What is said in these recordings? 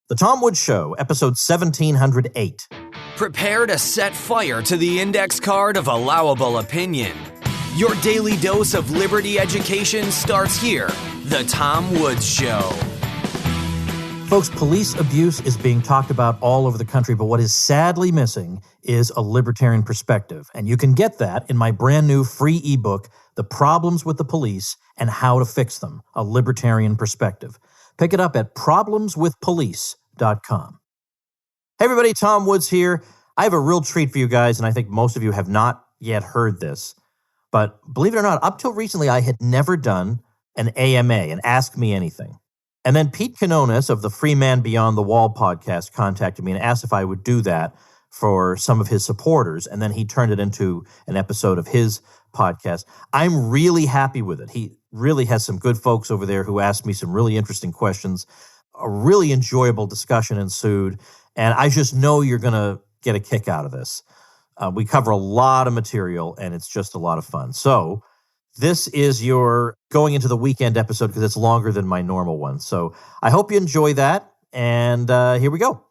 The Tom Woods Show, episode 1708. Prepare to set fire to the index card of allowable opinion. Your daily dose of liberty education starts here. The Tom Woods Show. Folks, police abuse is being talked about all over the country, but what is sadly missing is a libertarian perspective. And you can get that in my brand new free ebook, The Problems with the Police and How to Fix Them, a Libertarian Perspective. Pick it up at problemswithpolice.com. Hey everybody, Tom Woods here. I have a real treat for you guys, and I think most of you have not yet heard this. But believe it or not, up till recently, I had never done an AMA, an Ask Me Anything. And then Pete Quinones of the Free Man Beyond the Wall podcast contacted me and asked if I would do that for some of his supporters. And then he turned it into an episode of his podcast. I'm really happy with it. He really has some good folks over there who asked me some really interesting questions. A really enjoyable discussion ensued. And I just know you're going to get a kick out of this. We cover a lot of material, and it's just a lot of fun. So this is your going into the weekend episode because it's longer than my normal one. So I hope you enjoy that. And here we go.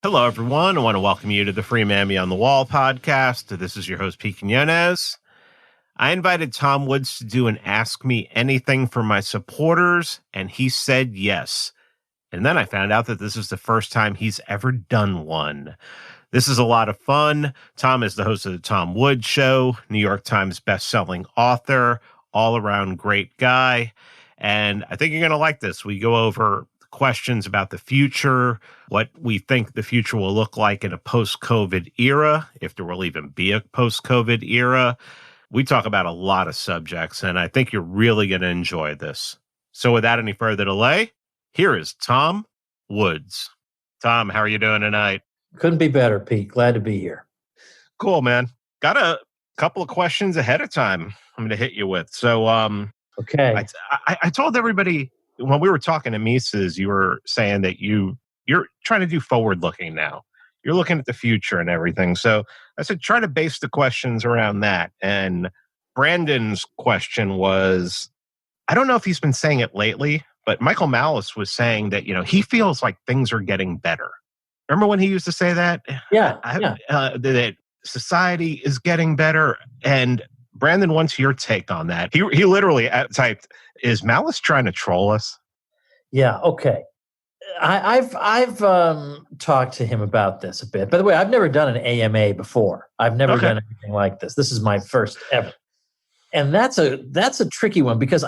Hello, everyone. I want to welcome you to the Free Man Beyond the Wall podcast. This is your host, Pete Quinones. I invited Tom Woods to do an Ask Me Anything for my supporters, and he said yes. And then I found out that this is the first time he's ever done one. This is a lot of fun. Tom is the host of the Tom Woods Show, New York Times bestselling author, all-around great guy. And I think you're going to like this. We go over questions about the future, what we think the future will look like in a post-COVID era, if there will even be a post-COVID era. We talk about a lot of subjects, and I think you're really going to enjoy this. So without any further delay, here is Tom Woods. Tom, how are you doing tonight? Couldn't be better, Pete. Glad to be here. Cool, man. Got a couple of questions ahead of time I'm going to hit you with. So, okay. I told everybody when we were talking to Mises, you were saying that you're trying to do forward looking now. You're looking at the future and everything. So I said, try to base the questions around that. And Brandon's question was, I don't know if he's been saying it lately, but Michael Malice was saying that, he feels like things are getting better. Remember when he used to say that? Yeah. That society is getting better. And Brandon wants your take on that. He literally typed, is Malice trying to troll us? Yeah, okay. I've talked to him about this a bit. By the way, I've never done an AMA before. I've never done anything like this. This is my first ever. And that's a tricky one because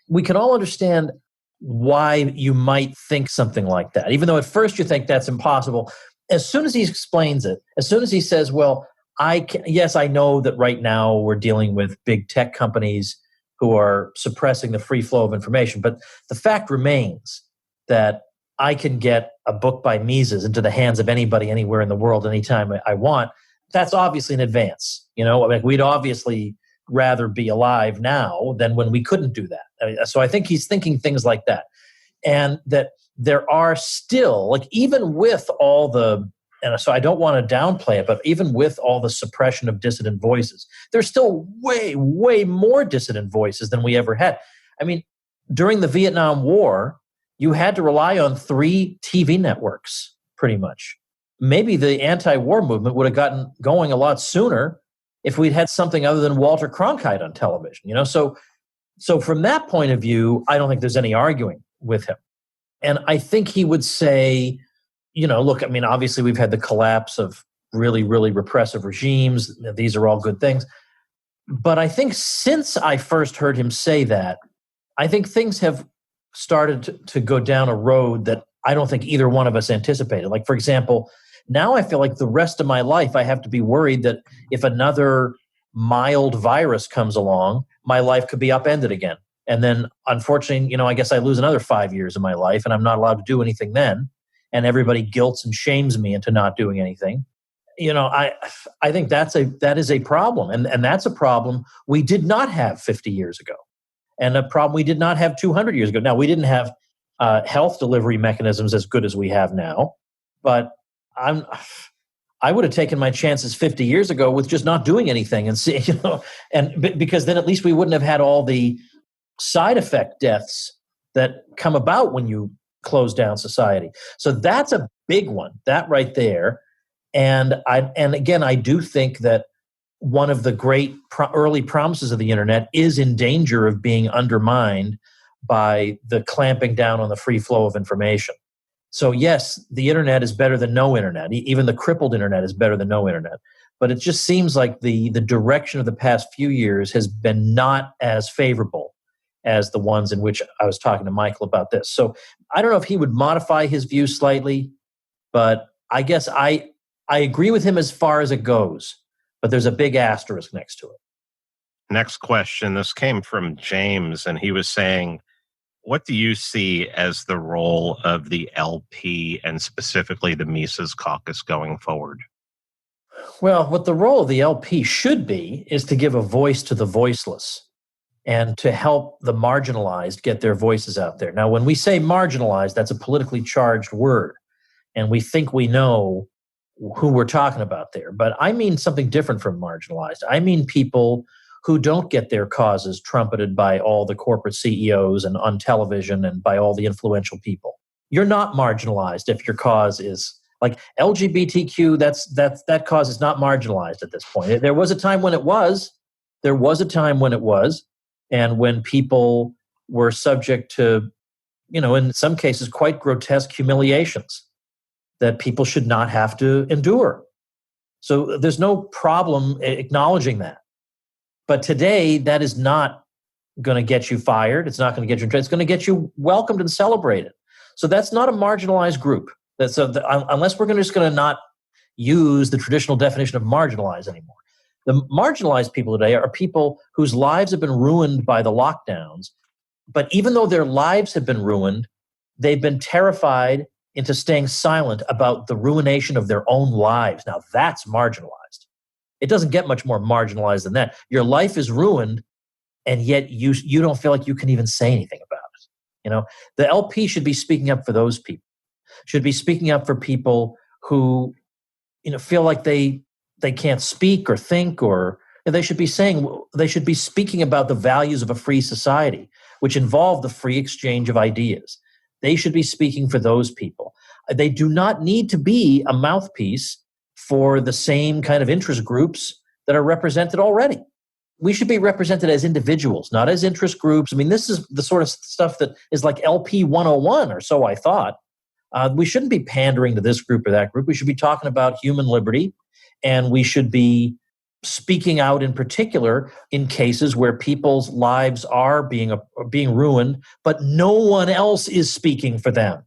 we can all understand why you might think something like that. Even though at first you think that's impossible, as soon as he explains it, as soon as he says, well, yes, I know that right now we're dealing with big tech companies who are suppressing the free flow of information, but the fact remains that I can get a book by Mises into the hands of anybody anywhere in the world anytime I want. That's obviously an advance. We'd obviously rather be alive now than when we couldn't do that. So I think he's thinking things like that. And that there are still, even with all and so I don't want to downplay it, but even with all the suppression of dissident voices, there's still way, way more dissident voices than we ever had. I mean, during the Vietnam War, you had to rely on 3 TV networks, pretty much. Maybe the anti-war movement would have gotten going a lot sooner if we'd had something other than Walter Cronkite on television. So from that point of view, I don't think there's any arguing with him. And I think he would say, look, obviously we've had the collapse of really, really repressive regimes. These are all good things. But I think since I first heard him say that, I think things have started to go down a road that I don't think either one of us anticipated. Like, for example, now I feel like the rest of my life I have to be worried that if another mild virus comes along, my life could be upended again. And then, unfortunately, I guess I lose another 5 years of my life and I'm not allowed to do anything then. And everybody guilts and shames me into not doing anything. I think that is a problem. And that's a problem we did not have 50 years ago. And a problem we did not have 200 years ago. Now, we didn't have health delivery mechanisms as good as we have now, but I would have taken my chances 50 years ago with just not doing anything and see, because then at least we wouldn't have had all the side effect deaths that come about when you closed down society. So that's a big one, that right there. And again, I do think that one of the great early promises of the internet is in danger of being undermined by the clamping down on the free flow of information. So yes, the internet is better than no internet. Even the crippled internet is better than no internet. But it just seems like the direction of the past few years has been not as favorable as the ones in which I was talking to Michael about this. So I don't know if he would modify his view slightly, but I guess I agree with him as far as it goes, but there's a big asterisk next to it. Next question. This came from James, and he was saying, what do you see as the role of the LP and specifically the Mises Caucus going forward? Well, what the role of the LP should be is to give a voice to the voiceless and to help the marginalized get their voices out there. Now, when we say marginalized, that's a politically charged word, and we think we know who we're talking about there. But I mean something different from marginalized. I mean people who don't get their causes trumpeted by all the corporate CEOs and on television and by all the influential people. You're not marginalized if your cause is like LGBTQ. That cause is not marginalized at this point. There was a time when it was. There was a time when it was, and when people were subject to, in some cases, quite grotesque humiliations that people should not have to endure. So there's no problem acknowledging that. But today, that is not going to get you fired. It's not going to get you in trouble. It's going to get you welcomed and celebrated. So that's not a marginalized group. Unless we're just going to not use the traditional definition of marginalized anymore. The marginalized people today are people whose lives have been ruined by the lockdowns. But even though their lives have been ruined, they've been terrified into staying silent about the ruination of their own lives. Now, that's marginalized. It doesn't get much more marginalized than that. Your life is ruined, and yet you don't feel like you can even say anything about it. The LP should be speaking up for those people. Should be speaking up for people who, feel like they can't speak or think, or they should be speaking about the values of a free society, which involve the free exchange of ideas. They should be speaking for those people. They do not need to be a mouthpiece for the same kind of interest groups that are represented already. We should be represented as individuals, not as interest groups. I mean, this is the sort of stuff that is like LP 101, or so I thought. We shouldn't be pandering to this group or that group. We should be talking about human liberty, and we should be speaking out in particular in cases where people's lives are being ruined, but no one else is speaking for them.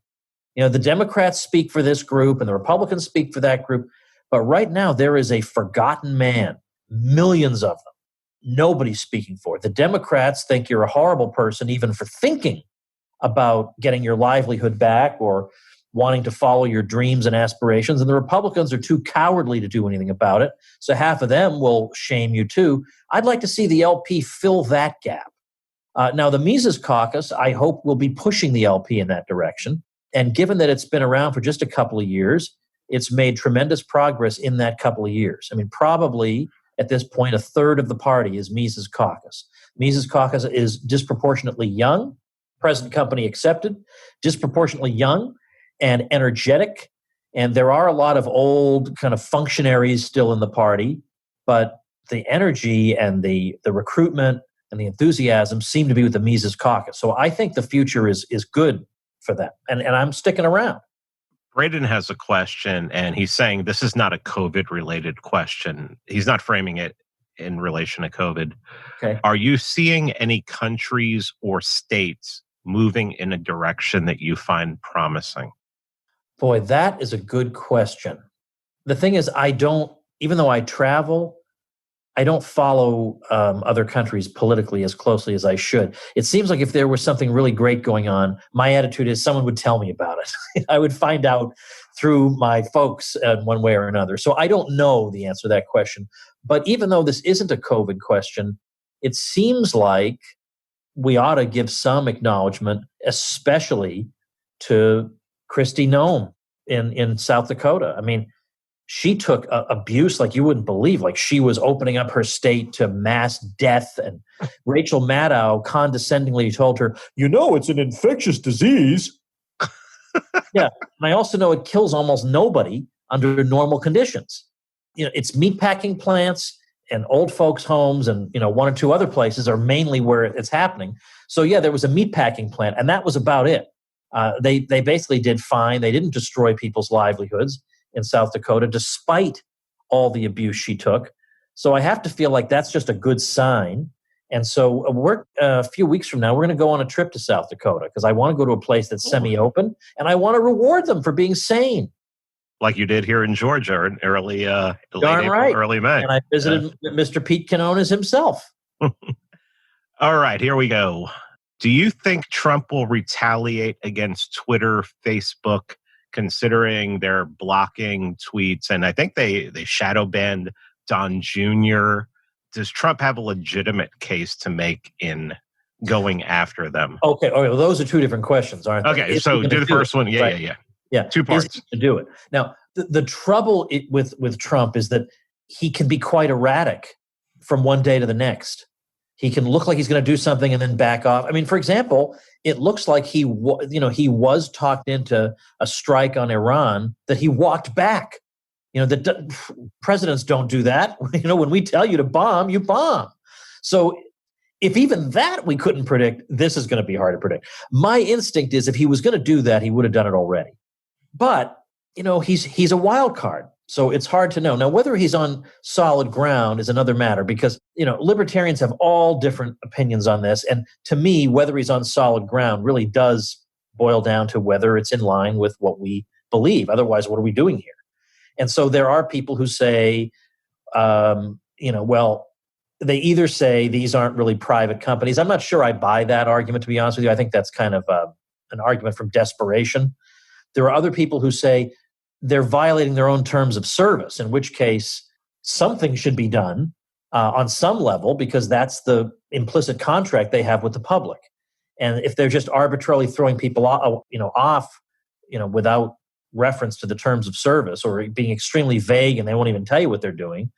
The Democrats speak for this group and the Republicans speak for that group. But right now, there is a forgotten man, millions of them. Nobody's speaking for it. The Democrats think you're a horrible person even for thinking about getting your livelihood back or wanting to follow your dreams and aspirations. And the Republicans are too cowardly to do anything about it. So half of them will shame you too. I'd like to see the LP fill that gap. Now, the Mises Caucus, I hope, will be pushing the LP in that direction. And given that it's been around for just a couple of years, it's made tremendous progress in that couple of years. I mean, probably at this point, a third of the party is Mises Caucus. Mises Caucus is disproportionately young, present company accepted, disproportionately young and energetic. And there are a lot of old kind of functionaries still in the party, but the energy and the recruitment and the enthusiasm seem to be with the Mises Caucus. So I think the future is good for them. And I'm sticking around. Braden has a question, and he's saying this is not a COVID-related question. He's not framing it in relation to COVID. Okay. Are you seeing any countries or states moving in a direction that you find promising? Boy, that is a good question. The thing is, even though I travel, I don't follow other countries politically as closely as I should. It seems like if there was something really great going on, my attitude is someone would tell me about it. I would find out through my folks one way or another. So I don't know the answer to that question. But even though this isn't a COVID question, it seems like we ought to give some acknowledgement, especially to Kristi Noem in South Dakota. I mean, she took abuse like you wouldn't believe. Like, she was opening up her state to mass death. And Rachel Maddow condescendingly told her, it's an infectious disease. Yeah. And I also know it kills almost nobody under normal conditions. It's meatpacking plants and old folks' homes and, one or two other places are mainly where it's happening. So, yeah, there was a meatpacking plant, and that was about it. They basically did fine. They didn't destroy people's livelihoods in South Dakota, despite all the abuse she took. So I have to feel like that's just a good sign. And so a few weeks from now, we're going to go on a trip to South Dakota because I want to go to a place that's semi-open, and I want to reward them for being sane. Like you did here in Georgia in early late Darn April, right. early May. And I visited Mr. Pete Quinones himself. All right, here we go. Do you think Trump will retaliate against Twitter, Facebook, considering they're blocking tweets? And I think they shadow banned Don Jr. Does Trump have a legitimate case to make in going after them? Okay, well, those are two different questions, aren't they? Okay, so do the first one. Yeah. Yeah, 2 parts. To do it. Now, the trouble with Trump is that he can be quite erratic from one day to the next. He can look like he's going to do something and then back off. I mean, for example, it looks like he was talked into a strike on Iran that he walked back. Presidents don't do that. When we tell you to bomb, you bomb. So if even that we couldn't predict, this is going to be hard to predict. My instinct is if he was going to do that, he would have done it already. But, he's a wild card. So it's hard to know. Now, whether he's on solid ground is another matter because, libertarians have all different opinions on this. And to me, whether he's on solid ground really does boil down to whether it's in line with what we believe. Otherwise, what are we doing here? And so there are people who say, they either say these aren't really private companies. I'm not sure I buy that argument, to be honest with you. I think that's kind of an argument from desperation. There are other people who say they're violating their own terms of service, in which case something should be done on some level because that's the implicit contract they have with the public. And if they're just arbitrarily throwing people off, without reference to the terms of service or being extremely vague and they won't even tell you what they're doing,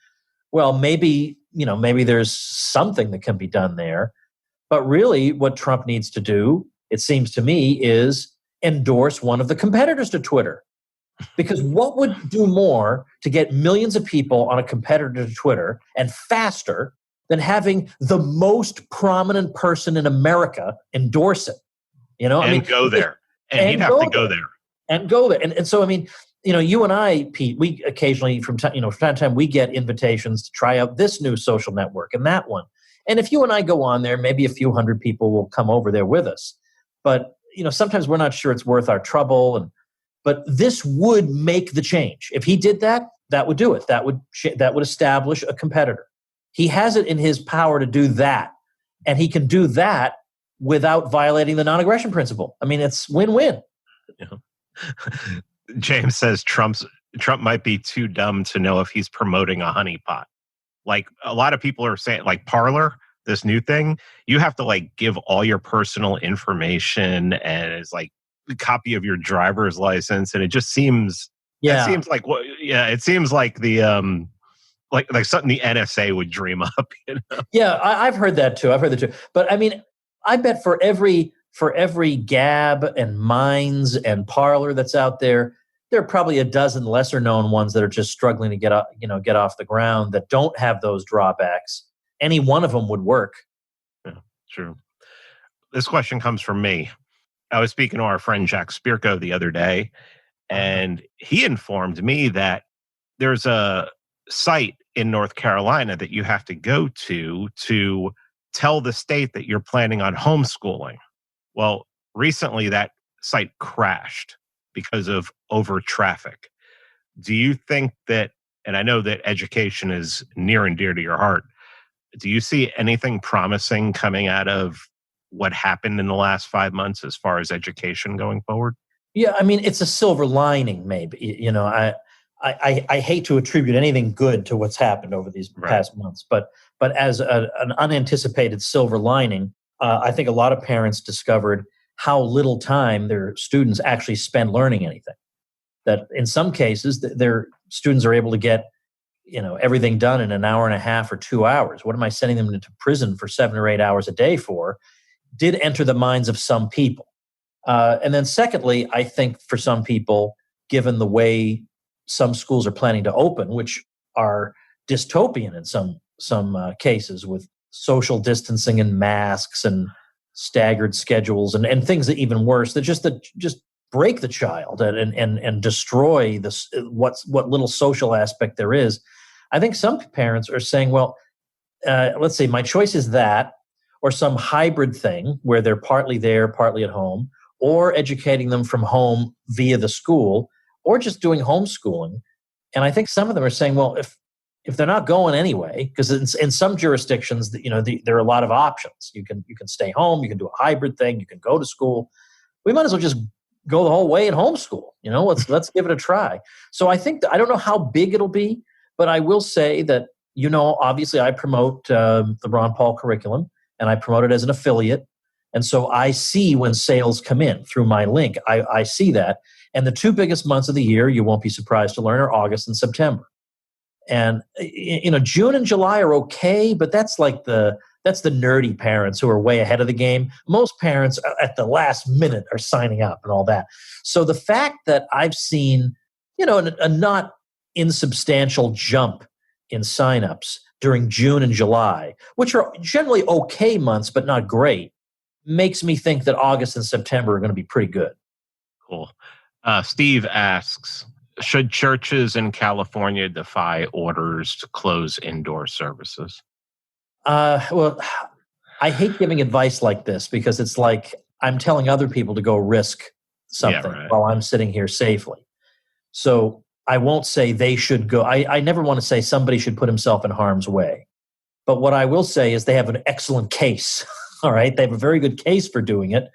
well, maybe there's something that can be done there. But really what Trump needs to do, it seems to me, is endorse one of the competitors to Twitter. Because what would do more to get millions of people on a competitor to Twitter and faster than having the most prominent person in America endorse it? Go there. And he'd have to go there. And go there. And so, you and I, Pete, we occasionally, from time to time, we get invitations to try out this new social network and that one. And if you and I go on there, maybe a few hundred people will come over there with us. But, sometimes we're not sure it's worth our trouble. But this would make the change. If he did that, that would do it. That would establish a competitor. He has it in his power to do that. And he can do that without violating the non-aggression principle. It's win-win. Yeah. James says Trump might be too dumb to know if he's promoting a honeypot. Like a lot of people are saying, like Parler, this new thing, you have to give all your personal information and it's like a copy of your driver's license, and it just seems it seems like the like something the NSA would dream up. Yeah, I've heard that too. But I bet for every Gab and Minds and Parler that's out there, there are probably a dozen lesser known ones that are just struggling to get off the ground that don't have those drawbacks. Any one of them would work. Yeah, true. This question comes from me. I was speaking to our friend Jack Spirko the other day, and he informed me that there's a site in North Carolina that you have to go to tell the state that you're planning on homeschooling. Well, recently that site crashed because of over traffic. Do you think that, and I know that education is near and dear to your heart, do you see anything promising coming out of what happened in the last 5 months as far as education going forward? Yeah, it's a silver lining, maybe. I hate to attribute anything good to what's happened over these past months, but as an unanticipated silver lining, I think a lot of parents discovered how little time their students actually spend learning anything. That in some cases, their students are able to get everything done in an hour and a half or 2 hours. What am I sending them into prison for 7 or 8 hours a day for? Did enter the minds of some people. And then secondly, I think for some people, given the way some schools are planning to open, which are dystopian in some cases with social distancing and masks and staggered schedules and things that even worse, that just break the child and destroy this what little social aspect there is. I think some parents are saying, well, let's say my choice is that, or some hybrid thing where they're partly there, partly at home, or educating them from home via the school, or just doing homeschooling. And I think some of them are saying, well, if they're not going anyway, because in some jurisdictions, there are a lot of options. You can stay home, you can do a hybrid thing, you can go to school. We might as well just go the whole way and homeschool. Let's give it a try. So I think I don't know how big it'll be, but I will say that obviously I promote the Ron Paul curriculum, and I promote it as an affiliate. And so I see when sales come in through my link. I see that. And the two biggest months of the year, you won't be surprised to learn, are August and September. And June and July are okay, but that's the nerdy parents who are way ahead of the game. Most parents at the last minute are signing up and all that. So the fact that I've seen, a not insubstantial jump in signups during June and July, which are generally okay months but not great, makes me think that August and September are going to be pretty good. Cool. Steve asks, should churches in California defy orders to close indoor services? Well, I hate giving advice like this because it's like I'm telling other people to go risk something while I'm sitting here safely. So I won't say they should go. I never want to say somebody should put himself in harm's way. But what I will say is they have an excellent case. All right. They have a very good case for doing it.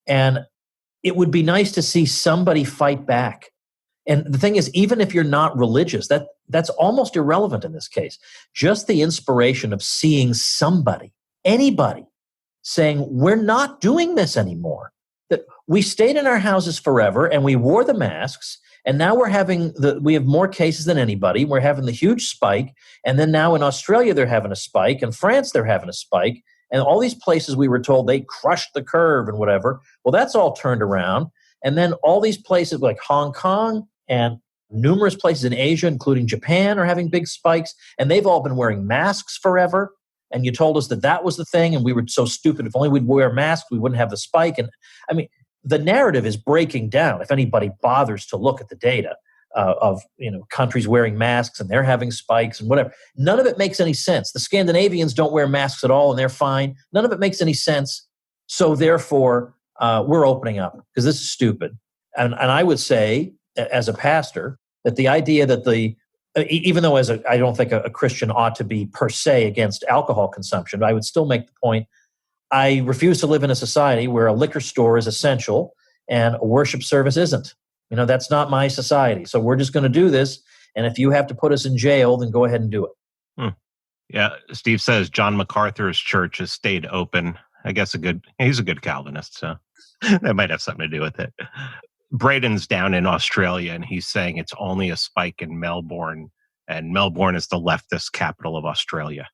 And it would be nice to see somebody fight back. And the thing is, even if you're not religious, that's almost irrelevant in this case. Just the inspiration of seeing somebody, anybody, saying, we're not doing this anymore. That we stayed in our houses forever and we wore the masks, and now we have more cases than anybody. We're having the huge spike. And then now in Australia, they're having a spike. In France, they're having a spike. And all these places we were told they crushed the curve and whatever. Well, that's all turned around. And then all these places like Hong Kong and numerous places in Asia, including Japan, are having big spikes. And they've all been wearing masks forever. And you told us that was the thing. And we were so stupid. If only we'd wear masks, we wouldn't have the spike. And I mean, the narrative is breaking down. If anybody bothers to look at the data of countries wearing masks and they're having spikes and whatever, none of it makes any sense. The Scandinavians don't wear masks at all and they're fine. None of it makes any sense. So therefore, we're opening up because this is stupid. And I would say, as a pastor, that the idea that even though I don't think a Christian ought to be per se against alcohol consumption, I would still make the point. I refuse to live in a society where a liquor store is essential and a worship service isn't. That's not my society. So we're just going to do this. And if you have to put us in jail, then go ahead and do it. Yeah. Steve says John MacArthur's church has stayed open. I guess he's a good Calvinist, so that might have something to do with it. Braden's down in Australia, and he's saying it's only a spike in Melbourne, and Melbourne is the leftist capital of Australia.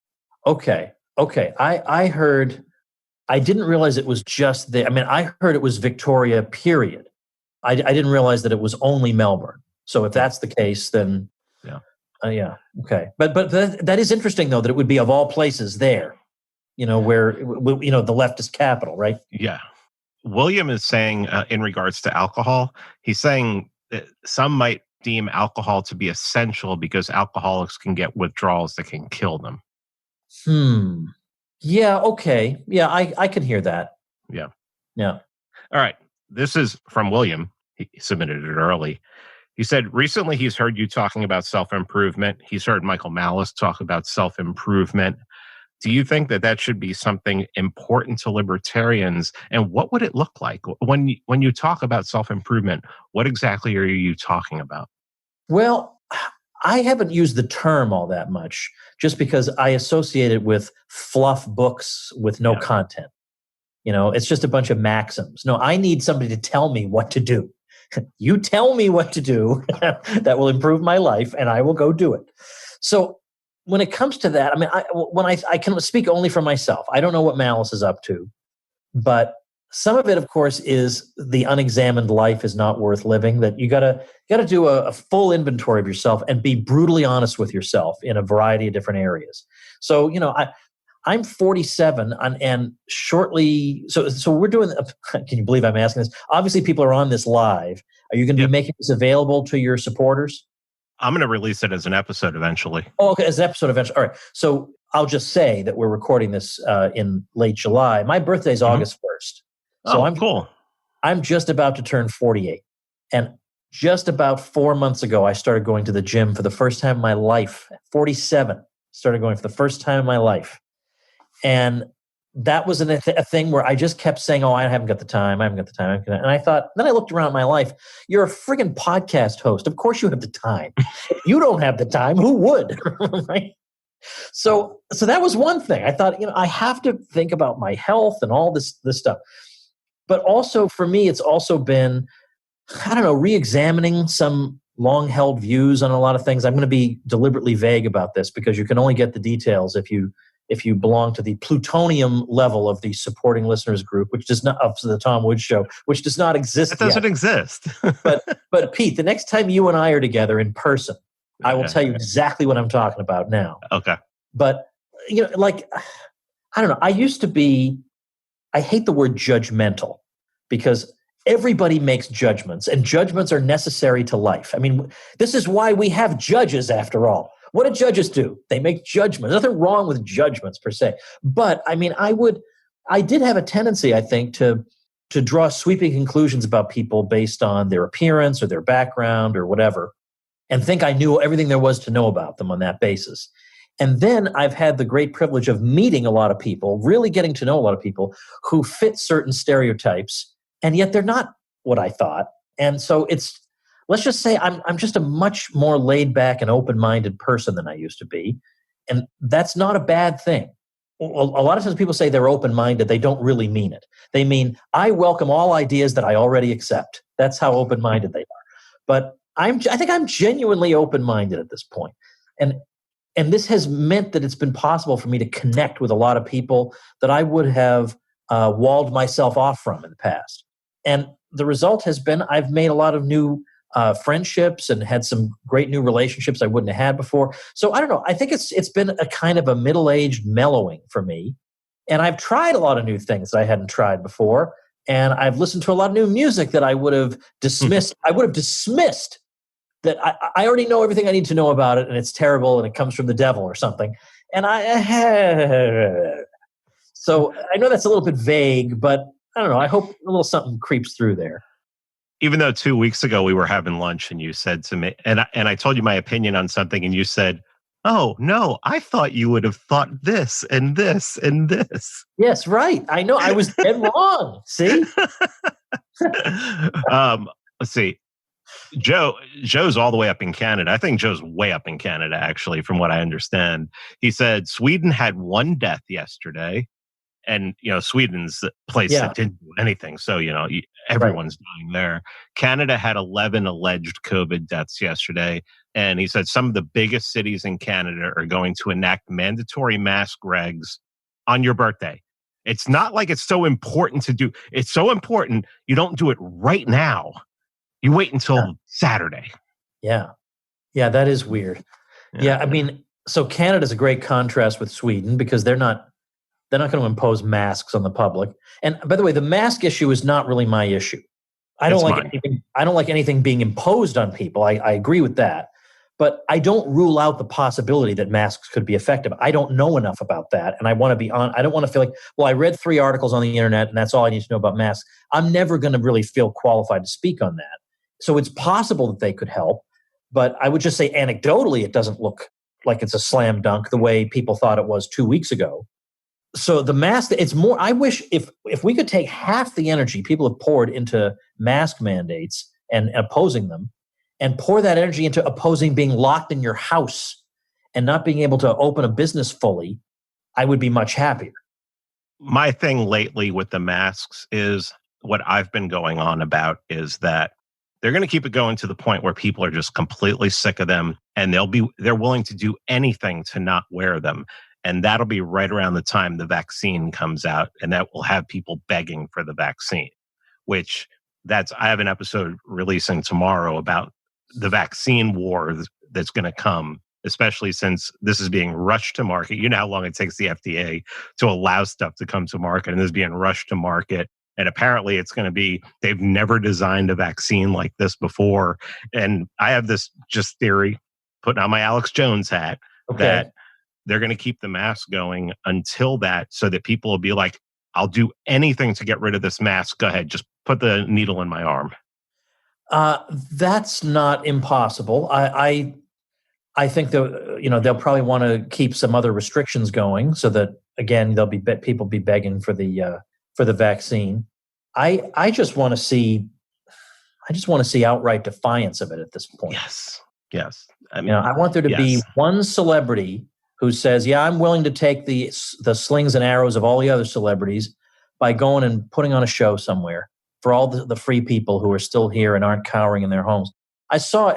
Okay. I heard. I didn't realize it was just there. I mean, I heard it was Victoria, period. I didn't realize that it was only Melbourne. So if that's the case, then yeah, okay. But that is interesting, though, that it would be of all places there, where the leftist capital, right? Yeah. William is saying in regards to alcohol, he's saying that some might deem alcohol to be essential because alcoholics can get withdrawals that can kill them. Yeah, okay. Yeah, I can hear that. Yeah. All right. This is from William. He submitted it early. He said, recently he's heard you talking about self-improvement. He's heard Michael Malice talk about self-improvement. Do you think that should be something important to libertarians? And what would it look like? When you talk about self-improvement, what exactly are you talking about? Well, I haven't used the term all that much just because I associate it with fluff books with no content. It's just a bunch of maxims. No, I need somebody to tell me what to do. You tell me what to do that will improve my life, and I will go do it. So when it comes to that, I mean, I can speak only for myself. I don't know what Malice is up to, but some of it, of course, is the unexamined life is not worth living, that you gotta do a full inventory of yourself and be brutally honest with yourself in a variety of different areas. So, I'm 47 and shortly, so we're doing, can you believe I'm asking this? Obviously, people are on this live. Are you going to be making this available to your supporters? I'm going to release it as an episode eventually. Oh, okay, as an episode eventually. All right. So I'll just say that we're recording this in late July. My birthday is August 1st. So cool. I'm just about to turn 48. And just about 4 months ago, I started going to the gym for the first time in my life. 47, started going for the first time in my life. And that was a thing where I just kept saying, I haven't got the time. And I thought, then I looked around at my life. You're a friggin' podcast host. Of course you have the time. If you don't have the time, who would? Right? So that was one thing. I thought, I have to think about my health and all this stuff. But also for me, it's also been, re-examining some long-held views on a lot of things. I'm going to be deliberately vague about this because you can only get the details if you belong to the plutonium level of the supporting listeners group, which does not, up to the Tom Woods Show, which does not exist yet. It doesn't exist. But Pete, the next time you and I are together in person, I will tell you exactly what I'm talking about now. Okay. But, I don't know. I hate the word judgmental because everybody makes judgments and judgments are necessary to life. I mean, this is why we have judges after all. What do judges do? They make judgments. Nothing wrong with judgments per se. But I mean, I did have a tendency, I think, to draw sweeping conclusions about people based on their appearance or their background or whatever, and think I knew everything there was to know about them on that basis. And then I've had the great privilege of meeting a lot of people, really getting to know a lot of people who fit certain stereotypes, and yet they're not what I thought. And so let's just say I'm just a much more laid back and open-minded person than I used to be. And that's not a bad thing. A lot of times people say they're open-minded. They don't really mean it. They mean, I welcome all ideas that I already accept. That's how open-minded they are. But I think I'm genuinely open-minded at this point. And this has meant that it's been possible for me to connect with a lot of people that I would have walled myself off from in the past. And the result has been I've made a lot of new friendships and had some great new relationships I wouldn't have had before. So I don't know. I think it's been a kind of a middle-aged mellowing for me. And I've tried a lot of new things that I hadn't tried before. And I've listened to a lot of new music that I would have dismissed. I would have dismissed that I already know everything I need to know about it, and it's terrible, and it comes from the devil or something. And so I know that's a little bit vague, but I don't know. I hope a little something creeps through there. Even though 2 weeks ago we were having lunch and you said to me, and I told you my opinion on something, and you said, "Oh no, I thought you would have thought this and this and this." Yes, right. I know. I was dead wrong. See. Let's see. Joe's all the way up in Canada. I think Joe's way up in Canada, actually, from what I understand. He said Sweden had 1 death yesterday. And, Sweden's the place that didn't do anything. So, everyone's dying there. Canada had 11 alleged COVID deaths yesterday. And he said some of the biggest cities in Canada are going to enact mandatory mask regs on your birthday. It's not like it's so important to do. It's so important you don't do it right now. You wait until Saturday. Yeah. Yeah, that is weird. Yeah, I mean, so Canada's a great contrast with Sweden because they're not going to impose masks on the public. And by the way, the mask issue is not really my issue. I don't like anything being imposed on people. I agree with that. But I don't rule out the possibility that masks could be effective. I don't know enough about that. And I want to be on. I don't want to feel like, well, I read 3 articles on the internet and that's all I need to know about masks. I'm never going to really feel qualified to speak on that. So it's possible that they could help. But I would just say anecdotally, it doesn't look like it's a slam dunk the way people thought it was 2 weeks ago. So the mask, it's more, I wish if we could take half the energy people have poured into mask mandates and opposing them and pour that energy into opposing being locked in your house and not being able to open a business fully, I would be much happier. My thing lately with the masks is what I've been going on about is that they're going to keep it going to the point where people are just completely sick of them and they're willing to do anything to not wear them. And that'll be right around the time the vaccine comes out, and that will have people begging for the vaccine, which I have an episode releasing tomorrow about the vaccine war that's going to come, especially since this is being rushed to market. You know how long it takes the FDA to allow stuff to come to market, and this is being rushed to market. And apparently it's going to be, they've never designed a vaccine like this before. And I have this just theory, putting on my Alex Jones hat, that they're going to keep the mask going until that, so that people will be like, I'll do anything to get rid of this mask. Go ahead, just put the needle in my arm. That's not impossible. I think that they'll probably want to keep some other restrictions going, so that again people be begging for the vaccine. I just want to see outright defiance of it at this point. Yes. I mean, I want there to be one celebrity who says, "Yeah, I'm willing to take the slings and arrows of all the other celebrities by going and putting on a show somewhere for all the free people who are still here and aren't cowering in their homes." I saw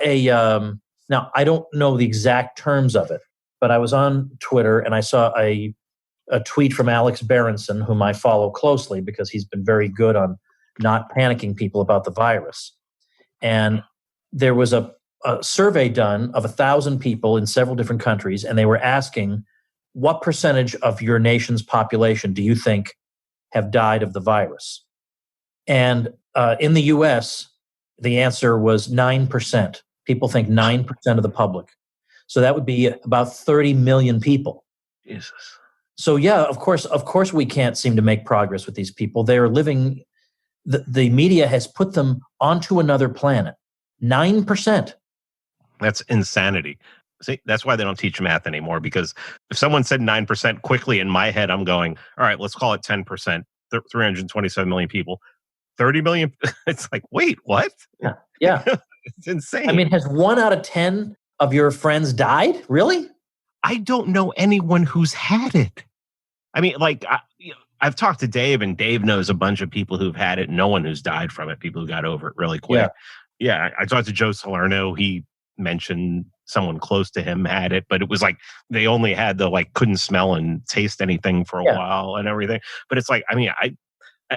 now I don't know the exact terms of it, but I was on Twitter and I saw a tweet from Alex Berenson, whom I follow closely because he's been very good on not panicking people about the virus. And there was a survey done of 1,000 people in several different countries, and they were asking, what percentage of your nation's population do you think have died of the virus? And in the US, the answer was 9%. People think 9% of the public. So that would be about 30 million people. Jesus. So yeah, of course we can't seem to make progress with these people. They are living, the media has put them onto another planet. 9%. That's insanity. See, that's why they don't teach math anymore, because if someone said 9% quickly, in my head, I'm going, all right, let's call it 10%, 327 million people. 30 million, it's like, wait, what? Yeah. It's insane. I mean, has 1 out of 10 of your friends died? Really? I don't know anyone who's had it. I mean, like, I've talked to Dave, and Dave knows a bunch of people who've had it. No one who's died from it. People who got over it really quick. Yeah, I talked to Joe Salerno. He mentioned someone close to him had it, but it was like they only had couldn't smell and taste anything for a while and everything. But it's like, I mean,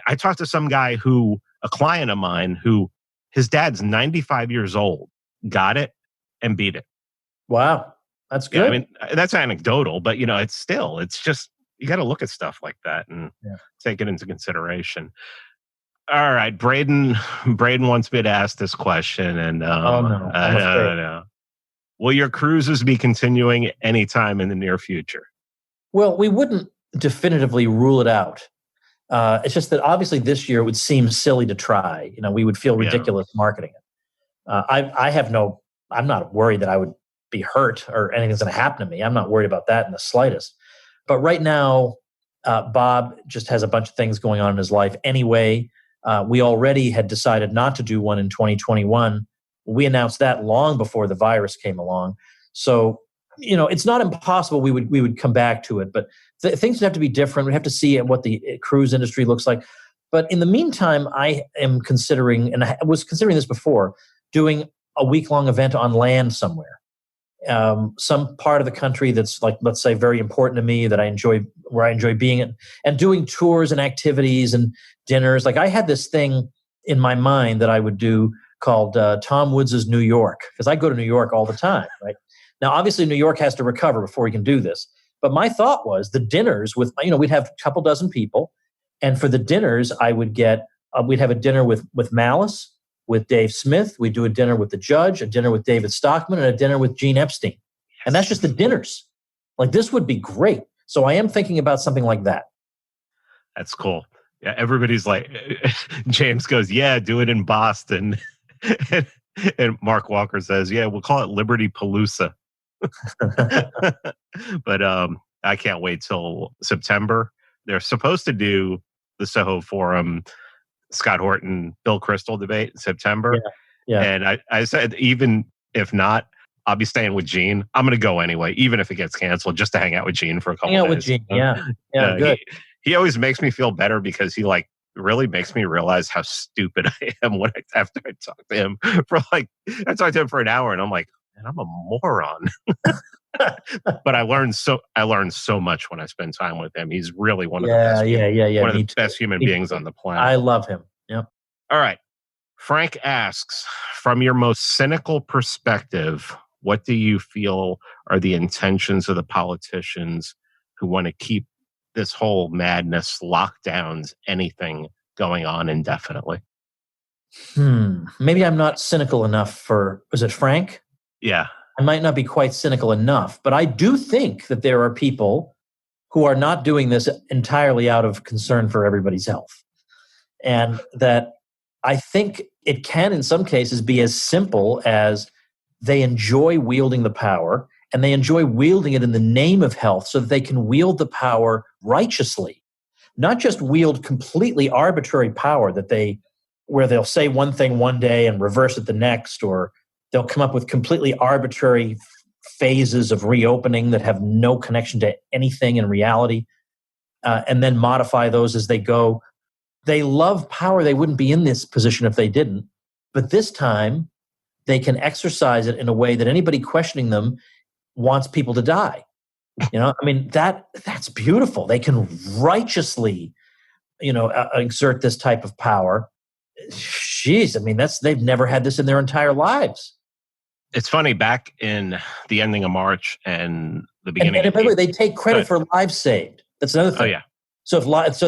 I talked to some guy a client of mine who his dad's 95 years old, got it and beat it. Wow. That's good. Yeah, I mean, that's anecdotal, but it's just, you got to look at stuff like that and take it into consideration. All right, Braden wants me to ask this question, and oh no, no. Will your cruises be continuing anytime in the near future? Well, we wouldn't definitively rule it out. It's just that obviously this year it would seem silly to try. We would feel ridiculous marketing it. I'm not worried that I would be hurt or anything's going to happen to me. I'm not worried about that in the slightest. But right now, Bob just has a bunch of things going on in his life anyway. We already had decided not to do one in 2021. We announced that long before the virus came along. So, it's not impossible we would come back to it, but things would have to be different. We have to see what the cruise industry looks like. But in the meantime, I am considering, and I was considering this before, doing a week-long event on land somewhere. Some part of the country that's let's say very important to me, that where I enjoy being, and doing tours and activities and dinners. I had this thing in my mind that I would do called Tom Woods' New York, because I go to New York all the time, right? Now, obviously, New York has to recover before we can do this. But my thought was the dinners with, we'd have a couple dozen people. And for the dinners, I would get, we'd have a dinner with Malice, with Dave Smith. We'd do a dinner with the judge, a dinner with David Stockman, and a dinner with Gene Epstein. And that's just the dinners. This would be great. So I am thinking about something like that. That's cool. Yeah, everybody's like, James goes, yeah, do it in Boston. And Mark Walker says, yeah, we'll call it Liberty Palooza. But I can't wait till September. They're supposed to do the Soho Forum, Scott Horton, Bill Kristol debate in September. Yeah. And I said, even if not, I'll be staying with Gene. I'm going to go anyway, even if it gets canceled, just to hang out with Gene for a couple days. Hang out with Gene, yeah, good. He always makes me feel better because he really makes me realize how stupid I am after I talk to him for I talked to him for an hour and I'm like, I'm a moron. But I learned so much when I spend time with him. He's really one of the best human beings on the planet. I love him. Yep. All right. Frank asks, from your most cynical perspective, what do you feel are the intentions of the politicians who want to keep this whole madness, lockdowns, anything going on indefinitely? Maybe I'm not cynical enough for, is it Frank? Yeah. I might not be quite cynical enough, but I do think that there are people who are not doing this entirely out of concern for everybody's health. And that I think it can, in some cases, be as simple as they enjoy wielding the power, and they enjoy wielding it in the name of health so that they can wield the power righteously, not just wield completely arbitrary power where they'll say one thing one day and reverse it the next, or they'll come up with completely arbitrary phases of reopening that have no connection to anything in reality, and then modify those as they go. They love power. They wouldn't be in this position if they didn't. But this time, they can exercise it in a way that anybody questioning them wants people to die. I mean, that's beautiful. They can righteously, exert this type of power. Jeez, I mean, they've never had this in their entire lives. It's funny, back in the ending of March and the beginning and by the way, they take credit for lives saved. That's another thing. Oh, yeah. So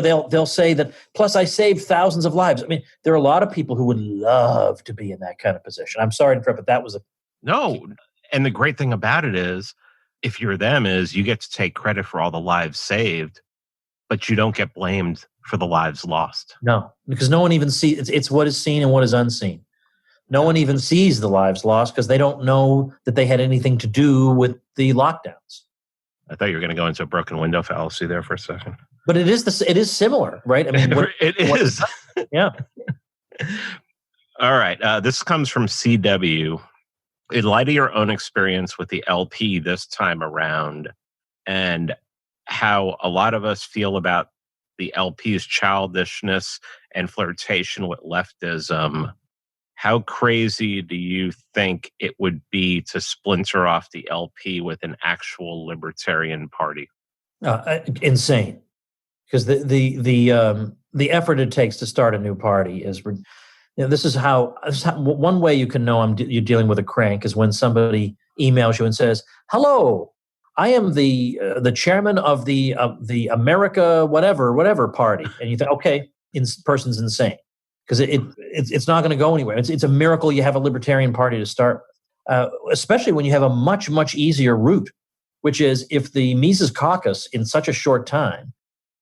they'll say that, plus I saved thousands of lives. I mean, there are a lot of people who would love to be in that kind of position. I'm sorry to interrupt, but that was No. And the great thing about it is, if you're them, is you get to take credit for all the lives saved, but you don't get blamed for the lives lost. No, because no one even sees, it's what is seen and what is unseen. No one even sees the lives lost because they don't know that they had anything to do with the lockdowns. I thought you were going to go into a broken window fallacy there for a second. But it is similar, right? I mean, it is. Yeah. All right. This comes from CW. In light of your own experience with the LP this time around, and how a lot of us feel about the LP's childishness and flirtation with leftism, how crazy do you think it would be to splinter off the LP with an actual Libertarian Party? Insane. Because the effort it takes to start a new party is, this is how one way you can know you're dealing with a crank is when somebody emails you and says, "Hello, I am the chairman of the America whatever party," and you think, okay, person's insane because it's not going to go anywhere. It's a miracle you have a Libertarian Party to start, especially when you have a much easier route, which is if the Mises Caucus in such a short time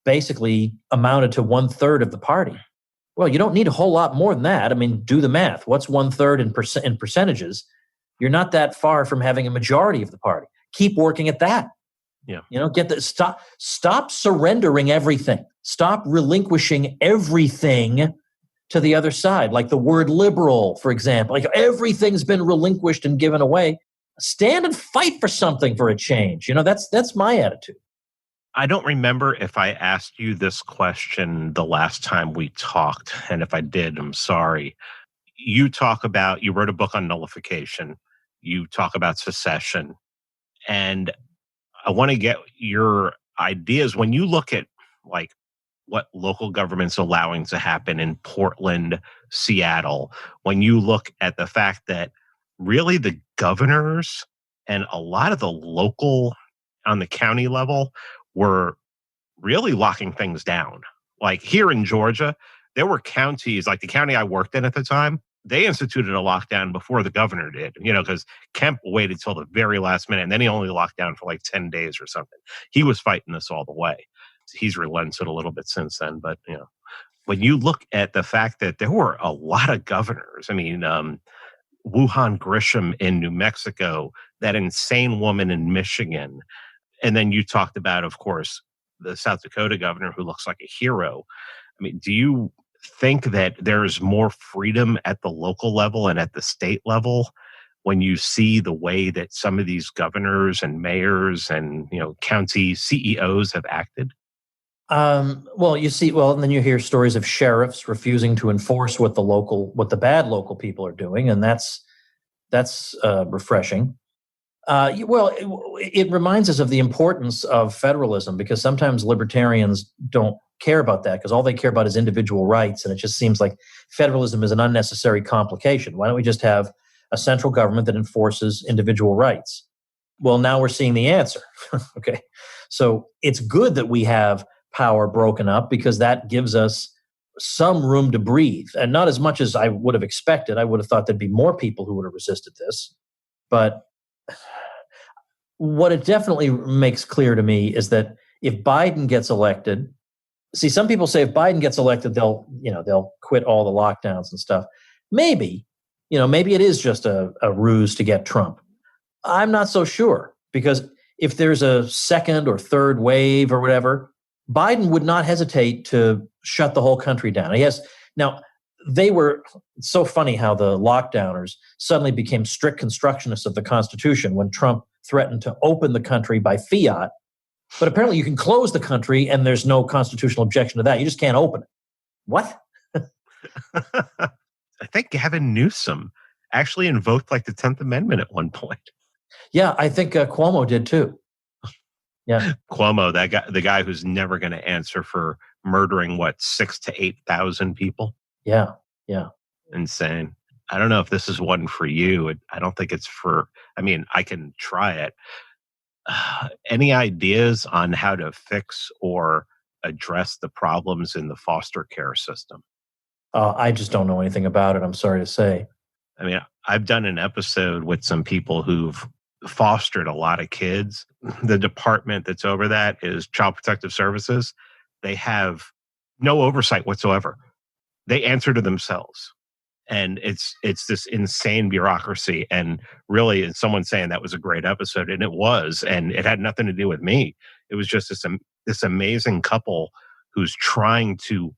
basically amounted to 1/3 of the party. Well, you don't need a whole lot more than that. I mean, do the math. What's 1/3 in percentages? You're not that far from having a majority of the party. Keep working at that. Yeah. Stop surrendering everything. Stop relinquishing everything to the other side. Like the word liberal, for example. Like everything's been relinquished and given away. Stand and fight for something for a change. That's my attitude. I don't remember if I asked you this question the last time we talked, and if I did, I'm sorry. You wrote a book on nullification. You talk about secession. And I want to get your ideas. When you look at like what local government's allowing to happen in Portland, Seattle, when you look at the fact that really the governors and a lot of the local on the county level were really locking things down. Like here in Georgia, there were counties, like the county I worked in at the time, they instituted a lockdown before the governor did, because Kemp waited till the very last minute, and then he only locked down for like 10 days or something. He was fighting this all the way. He's relented a little bit since then, but, when you look at the fact that there were a lot of governors, I mean, Wuhan Grisham in New Mexico, that insane woman in Michigan, and then you talked about, of course, the South Dakota governor who looks like a hero. I mean, do you think that there's more freedom at the local level and at the state level when you see the way that some of these governors and mayors and, county CEOs have acted? And then you hear stories of sheriffs refusing to enforce what the bad local people are doing. And that's refreshing. Well, it reminds us of the importance of federalism, because sometimes libertarians don't care about that, because all they care about is individual rights. And it just seems like federalism is an unnecessary complication. Why don't we just have a central government that enforces individual rights? Well, now we're seeing the answer. Okay. So it's good that we have power broken up, because that gives us some room to breathe, and not as much as I would have expected. I would have thought there'd be more people who would have resisted this. But what it definitely makes clear to me is that if Biden gets elected, see, some people say if Biden gets elected, they'll quit all the lockdowns and stuff. Maybe it is just a ruse to get Trump. I'm not so sure, because if there's a second or third wave or whatever, Biden would not hesitate to shut the whole country down. Now, it's so funny how the lockdowners suddenly became strict constructionists of the Constitution when Trump threatened to open the country by fiat. But apparently you can close the country and there's no constitutional objection to that. You just can't open it. What? I think Gavin Newsom actually invoked like the 10th Amendment at one point. Yeah, I think Cuomo did too. Yeah, Cuomo, the guy who's never going to answer for murdering 6,000 to 8,000 people. Yeah. Insane. I don't know if this is one for you. I don't think it's for. I mean, I can try it. Any ideas on how to fix or address the problems in the foster care system? I just don't know anything about it, I'm sorry to say. I mean, I've done an episode with some people who've fostered a lot of kids. The department that's over that is Child Protective Services. They have no oversight whatsoever. They answer to themselves. And it's this insane bureaucracy. And really, someone's saying that was a great episode, and it was. And it had nothing to do with me. It was just this amazing couple who's trying to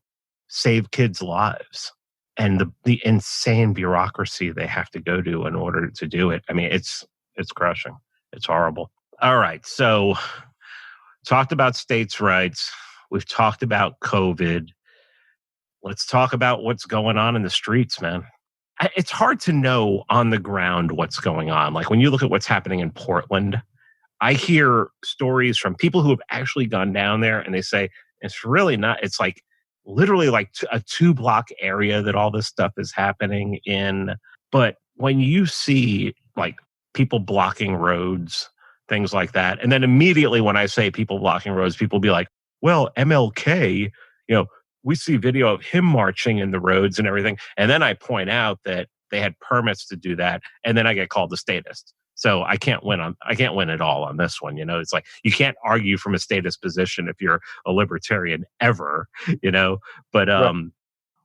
save kids' lives, and the insane bureaucracy they have to go to in order to do it. I mean, it's crushing. It's horrible. All right. So talked about states' rights. We've talked about COVID. Let's talk about what's going on in the streets, man. It's hard to know on the ground what's going on. Like when you look at what's happening in Portland, I hear stories from people who have actually gone down there, and they say it's really not. It's like literally like a 2-block area that all this stuff is happening in. But when you see like people blocking roads, things like that, and then immediately when I say people blocking roads, people be like, well, MLK, we see video of him marching in the roads and everything. And then I point out that they had permits to do that. And then I get called a statist. So I can't win at all on this one. It's like, you can't argue from a statist position if you're a libertarian ever, but, right.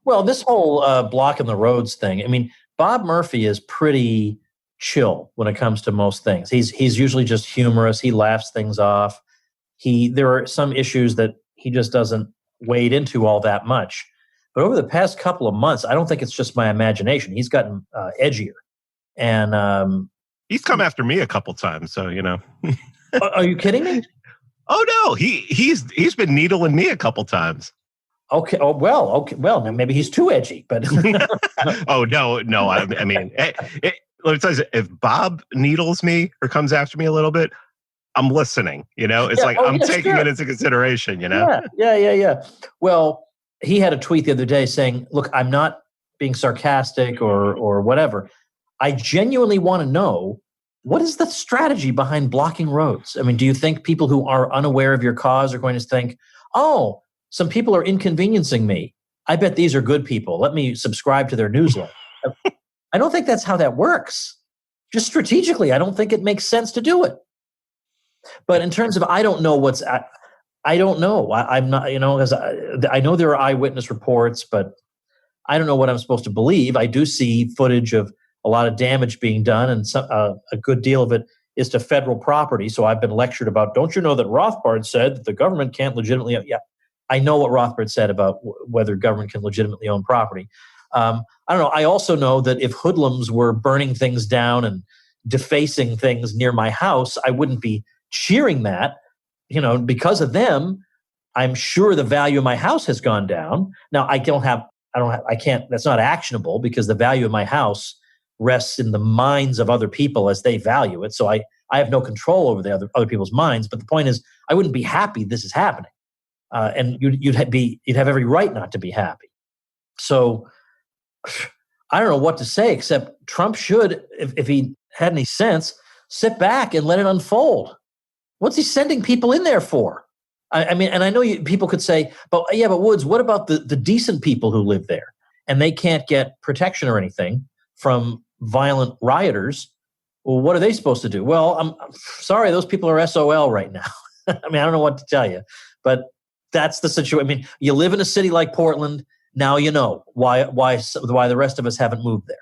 Well, this whole blocking the roads thing, I mean, Bob Murphy is pretty chill when it comes to most things. He's usually just humorous. He laughs things off. There are some issues that he just doesn't wade into all that much. But over the past couple of months, I don't think it's just my imagination. He's gotten edgier. And he's come after me a couple times, so Are you kidding me? Oh no, he's been needling me a couple times. Okay. Oh well. Okay. Well, maybe he's too edgy, but oh no. I mean, let me tell you, if Bob needles me or comes after me a little bit, I'm listening. It's I'm taking it into consideration. Yeah. Well, he had a tweet the other day saying, "Look, I'm not being sarcastic or whatever. I genuinely want to know, what is the strategy behind blocking roads? I mean, do you think people who are unaware of your cause are going to think, oh, some people are inconveniencing me. I bet these are good people. Let me subscribe to their newsletter." I don't think that's how that works. Just strategically, I don't think it makes sense to do it. But in terms of, I don't know. I'm not, because I know there are eyewitness reports, but I don't know what I'm supposed to believe. I do see footage of a lot of damage being done, and a good deal of it is to federal property. So I've been lectured about, don't you know that Rothbard said that the government can't legitimately own? Yeah, I know what Rothbard said about whether government can legitimately own property. I don't know. I also know that if hoodlums were burning things down and defacing things near my house, I wouldn't be cheering that. Because of them, I'm sure the value of my house has gone down. Now I can't, that's not actionable because the value of my house rests in the minds of other people as they value it. So I I have no control over the other people's minds. But the point is, I wouldn't be happy this is happening, and you'd have every right not to be happy. So I don't know what to say except Trump should, if he had any sense, sit back and let it unfold. What's he sending people in there for? I mean, and I know people could say, but Woods, what about the decent people who live there and they can't get protection or anything from violent rioters? Well, what are they supposed to do? Well, I'm sorry, those people are SOL right now. I mean, I don't know what to tell you, but that's the situation. I mean, you live in a city like Portland. Now you know why the rest of us haven't moved there.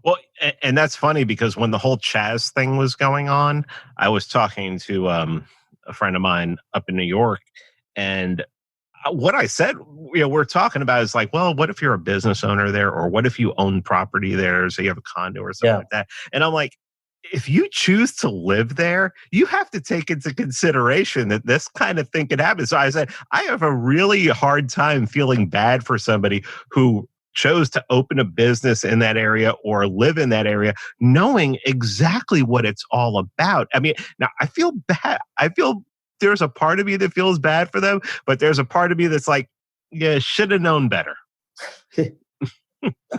Well, and that's funny because when the whole Chaz thing was going on, I was talking to a friend of mine up in New York, and what I said, we're talking about is like, well, what if you're a business owner there, or what if you own property there, so you have a condo or something like that? And I'm like, if you choose to live there, you have to take into consideration that this kind of thing could happen. So I said, I have a really hard time feeling bad for somebody who chose to open a business in that area or live in that area, knowing exactly what it's all about. I mean, now I feel bad. I feel there's a part of me that feels bad for them, but there's a part of me that's like, yeah, should have known better.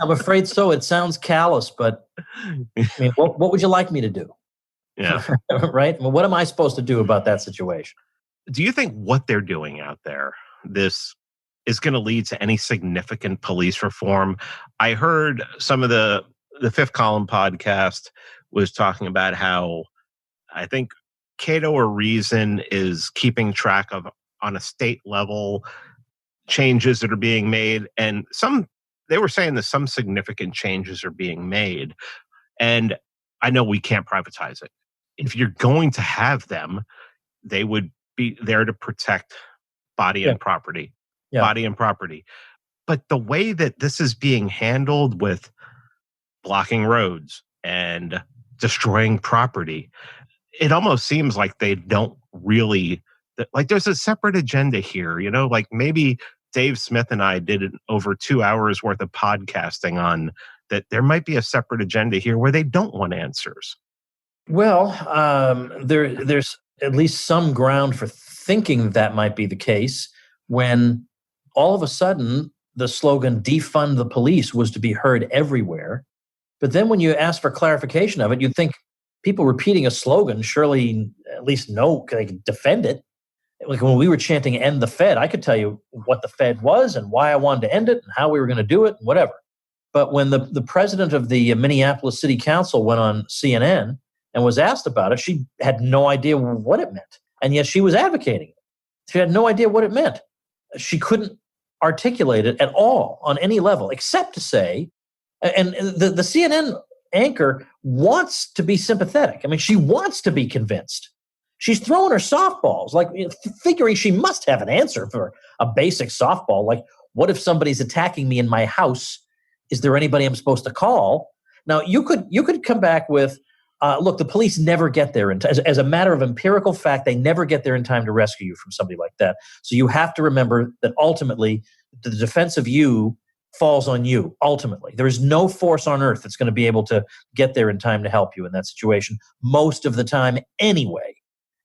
I'm afraid so. It sounds callous, but I mean, what would you like me to do? Yeah. Right? Well, what am I supposed to do about that situation? Do you think what they're doing out there, this is going to lead to any significant police reform? I heard some of the Fifth Column podcast was talking about how I think Cato or Reason is keeping track of, on a state level, changes that are being made. And they were saying that some significant changes are being made. And I know we can't privatize it. If you're going to have them, they would be there to protect body and property. Yeah. Body and property. But the way that this is being handled with blocking roads and destroying property, it almost seems like they don't really, like there's a separate agenda here, like maybe Dave Smith and I did over 2 hours worth of podcasting on that. There might be a separate agenda here where they don't want answers. Well, there's at least some ground for thinking that might be the case when all of a sudden the slogan defund the police was to be heard everywhere. But then when you ask for clarification of it, you'd think people repeating a slogan surely at least know, they can defend it. Like when we were chanting end the Fed, I could tell you what the Fed was and why I wanted to end it and how we were going to do it and whatever. But when the president of the Minneapolis City Council went on CNN and was asked about it, she had no idea what it meant. And yet she was advocating it. She had no idea what it meant. She couldn't articulate it at all on any level, except to say, and the CNN anchor wants to be sympathetic. I mean, she wants to be convinced. She's throwing her softballs, like figuring she must have an answer for a basic softball. Like, what if somebody's attacking me in my house? Is there anybody I'm supposed to call? Now, you could come back with, look, the police never get there. As a matter of empirical fact, they never get there in time to rescue you from somebody like that. So you have to remember that ultimately the defense of you falls on you. Ultimately, there is no force on earth that's going to be able to get there in time to help you in that situation, most of the time anyway.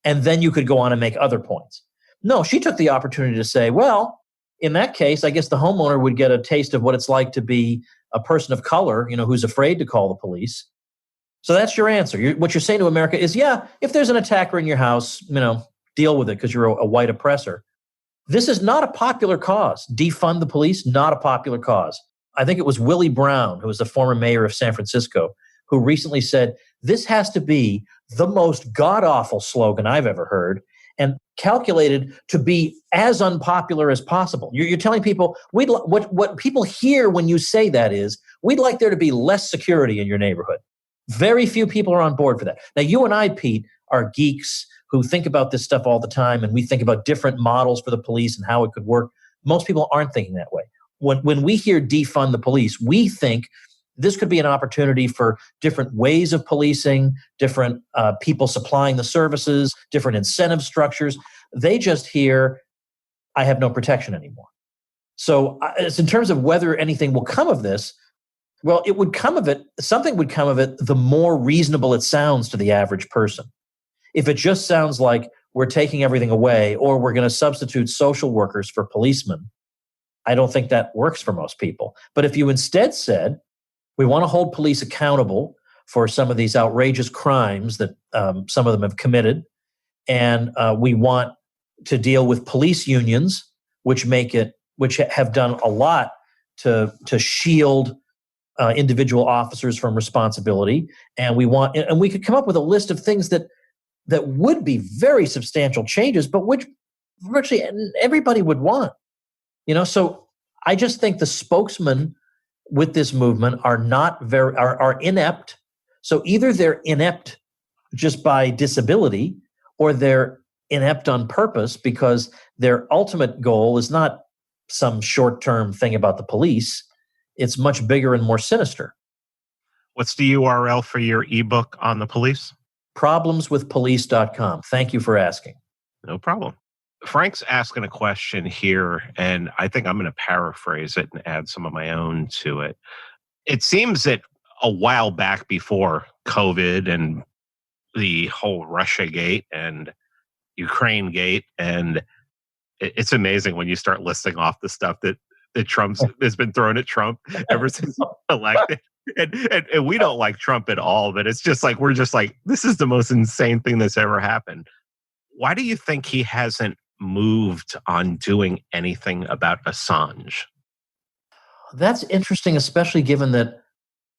And then you could go on and make other points. No, she took the opportunity to say, well, in that case, I guess the homeowner would get a taste of what it's like to be a person of color, who's afraid to call the police. So that's your answer. What you're saying to America is, yeah, if there's an attacker in your house, deal with it because you're a white oppressor. This is not a popular cause. Defund the police, not a popular cause. I think it was Willie Brown, who was the former mayor of San Francisco, who recently said, this has to be the most god-awful slogan I've ever heard and calculated to be as unpopular as possible. You're telling people, what people hear when you say that is, we'd like there to be less security in your neighborhood. Very few people are on board for that. Now, you and I, Pete, are geeks who think about this stuff all the time, and we think about different models for the police and how it could work. Most people aren't thinking that way. When we hear defund the police, we think this could be an opportunity for different ways of policing, different people supplying the services, different incentive structures. They just hear, I have no protection anymore. So it's in terms of whether anything will come of this, well, it would come of it, something would come of it, the more reasonable it sounds to the average person. If it just sounds like we're taking everything away or we're going to substitute social workers for policemen, I don't think that works for most people. But if you instead said, we want to hold police accountable for some of these outrageous crimes that some of them have committed, and we want to deal with police unions, which have done a lot to shield individual officers from responsibility, and we could come up with a list of things that would be very substantial changes, but which virtually everybody would want. So I just think the spokesmen with this movement are inept. So either they're inept just by disability, or they're inept on purpose because their ultimate goal is not some short-term thing about the police. It's much bigger and more sinister. What's the URL for your ebook on the police? Problemswithpolice.com. Thank you for asking. No problem. Frank's asking a question here, and I think I'm going to paraphrase it and add some of my own to it. It seems that a while back, before COVID and the whole Russia gate and Ukraine gate, and it's amazing when you start listing off the stuff that Trump has been thrown at Trump ever since elected. And we don't like Trump at all, but it's just like, we're just like, this is the most insane thing that's ever happened. Why do you think he hasn't moved on doing anything about Assange? That's interesting, especially given that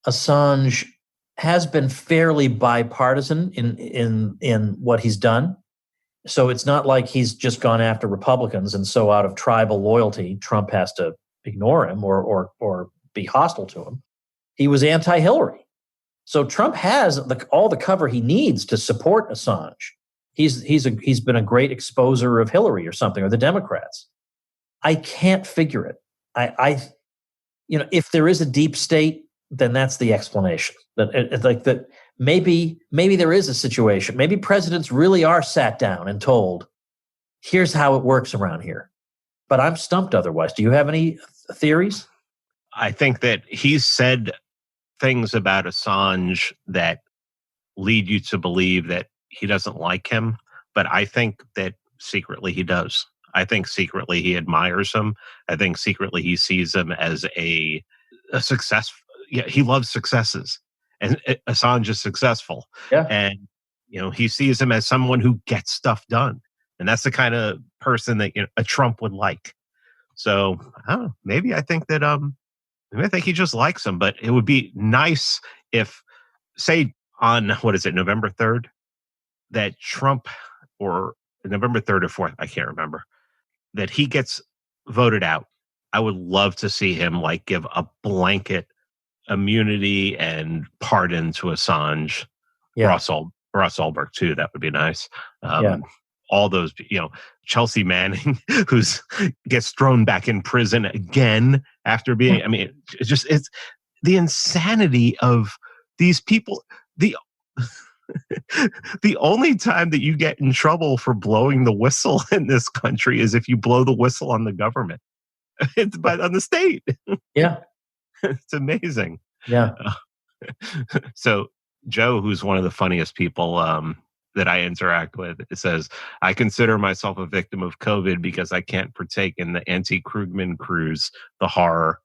Assange has been fairly bipartisan in what he's done. So it's not like he's just gone after Republicans, and so out of tribal loyalty, Trump has to ignore him or be hostile to him. He was anti-Hillary. So Trump has all the cover he needs to support Assange. He's been a great exposer of Hillary or something, or the Democrats. I can't figure it. If there is a deep state, then that's the explanation. That maybe there is a situation. Maybe presidents really are sat down and told, here's how it works around here. But I'm stumped otherwise. Do you have any theories? I think that he's said things about Assange that lead you to believe that he doesn't like him. But I think that secretly he does. I think secretly he admires him. I think secretly he sees him as a success. Yeah, he loves successes. And Assange is successful. Yeah. And, he sees him as someone who gets stuff done. And that's the kind of person that a Trump would like. So, I don't know, maybe I think he just likes him. But it would be nice if, say, on, November 3rd, that Trump, or November 3rd or 4th, I can't remember, that he gets voted out. I would love to see him give a blanket immunity and pardon to Assange. Yeah. Ross Ulbricht too. That would be nice. Yeah. All those, Chelsea Manning, gets thrown back in prison again after being. I mean, it's the insanity of these people. The only time that you get in trouble for blowing the whistle in this country is if you blow the whistle on the government. It's on the state. Yeah. It's amazing. Yeah. So Joe, who's one of the funniest people that I interact with, says, I consider myself a victim of COVID because I can't partake in the anti-Krugman cruise. The horror.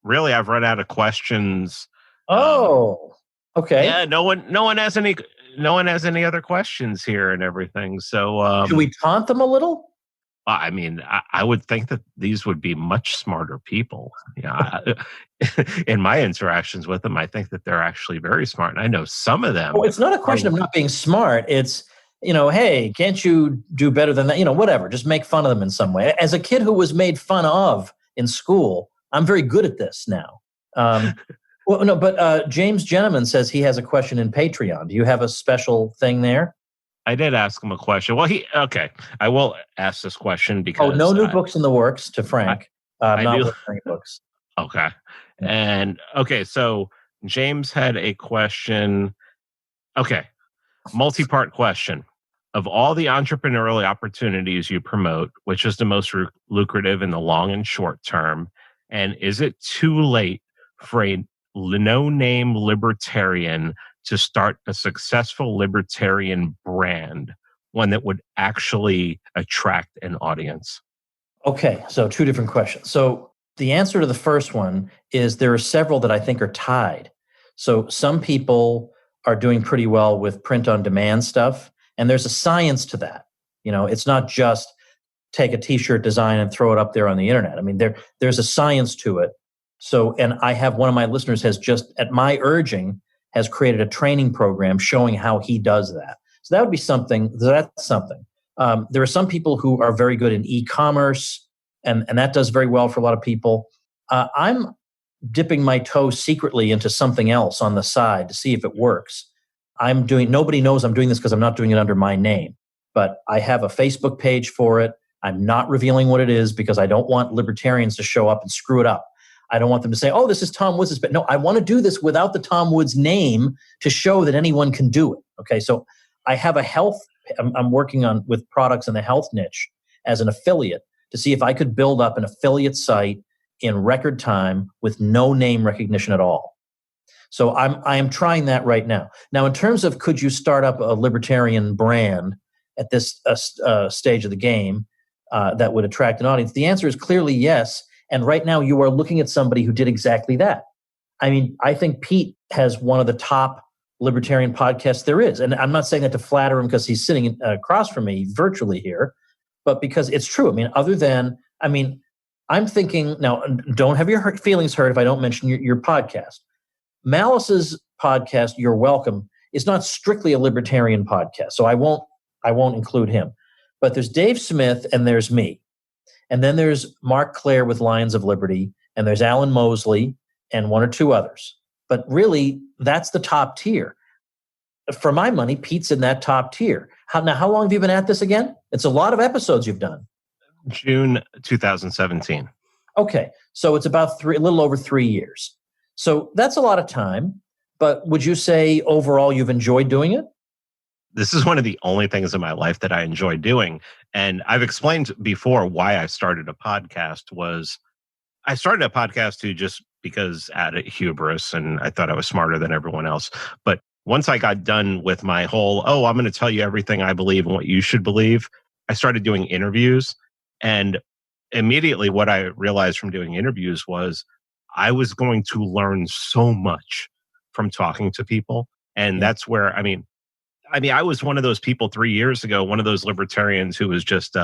Really, I've run out of questions. Oh, okay. Yeah, no one has any other questions here and everything. So should we taunt them a little? I mean, I would think that these would be much smarter people. Yeah, in my interactions with them, I think that they're actually very smart, and I know some of them. Well, it's not a question of not being smart. It's hey, can't you do better than that? Whatever. Just make fun of them in some way. As a kid who was made fun of in school, I'm very good at this now. Well, no, but James Gentleman says he has a question in Patreon. Do you have a special thing there? I did ask him a question. Well, I will ask this question because... no new books in the works to Frank. I'm not working on books. Okay. And, so James had a question. Okay. Multi-part question. Of all the entrepreneurial opportunities you promote, which is the most lucrative in the long and short term? And is it too late for a no-name libertarian to start a successful libertarian brand, one that would actually attract an audience? Okay, so two different questions. So the answer to the first one is there are several that I think are tied. So some people are doing pretty well with print on demand stuff, and there's a science to that. It's not just take a t-shirt design and throw it up there on the internet. I mean, there's a science to it. So, and I have one of my listeners has just, at my urging, has created a training program showing how he does that. So that would be something. That's something. There are some people who are very good in e-commerce, and that does very well for a lot of people. I'm dipping my toe secretly into something else on the side to see if it works. Nobody knows I'm doing this because I'm not doing it under my name, but I have a Facebook page for it. I'm not revealing what it is because I don't want libertarians to show up and screw it up. I don't want them to say, oh, this is Tom Woods', but no, I want to do this without the Tom Woods name to show that anyone can do it. Okay, so I have I'm working on with products in the health niche as an affiliate to see if I could build up an affiliate site in record time with no name recognition at all. So I am trying that right now. Now, in terms of could you start up a libertarian brand at this stage of the game that would attract an audience, the answer is clearly yes. And right now you are looking at somebody who did exactly that. I mean, I think Pete has one of the top libertarian podcasts there is. And I'm not saying that to flatter him because he's sitting across from me virtually here, but because it's true. I mean, I'm thinking, now, don't have your feelings hurt if I don't mention your podcast. Malice's podcast, You're Welcome, is not strictly a libertarian podcast, so I won't include him. But there's Dave Smith and there's me. And then there's Mark Claire with Lions of Liberty, and there's Alan Mosley and one or two others. But really, that's the top tier. For my money, Pete's in that top tier. How long have you been at this again? It's a lot of episodes you've done. June 2017. Okay, so it's about a little over 3 years. So that's a lot of time. But would you say overall you've enjoyed doing it? This is one of the only things in my life that I enjoy doing. And I've explained before why I started a podcast I started a podcast just because out of hubris, and I thought I was smarter than everyone else. But once I got done with my whole, I'm going to tell you everything I believe and what you should believe, I started doing interviews. And immediately what I realized from doing interviews was I was going to learn so much from talking to people. And that's where, I mean, I was one of those people 3 years ago, one of those libertarians who was just,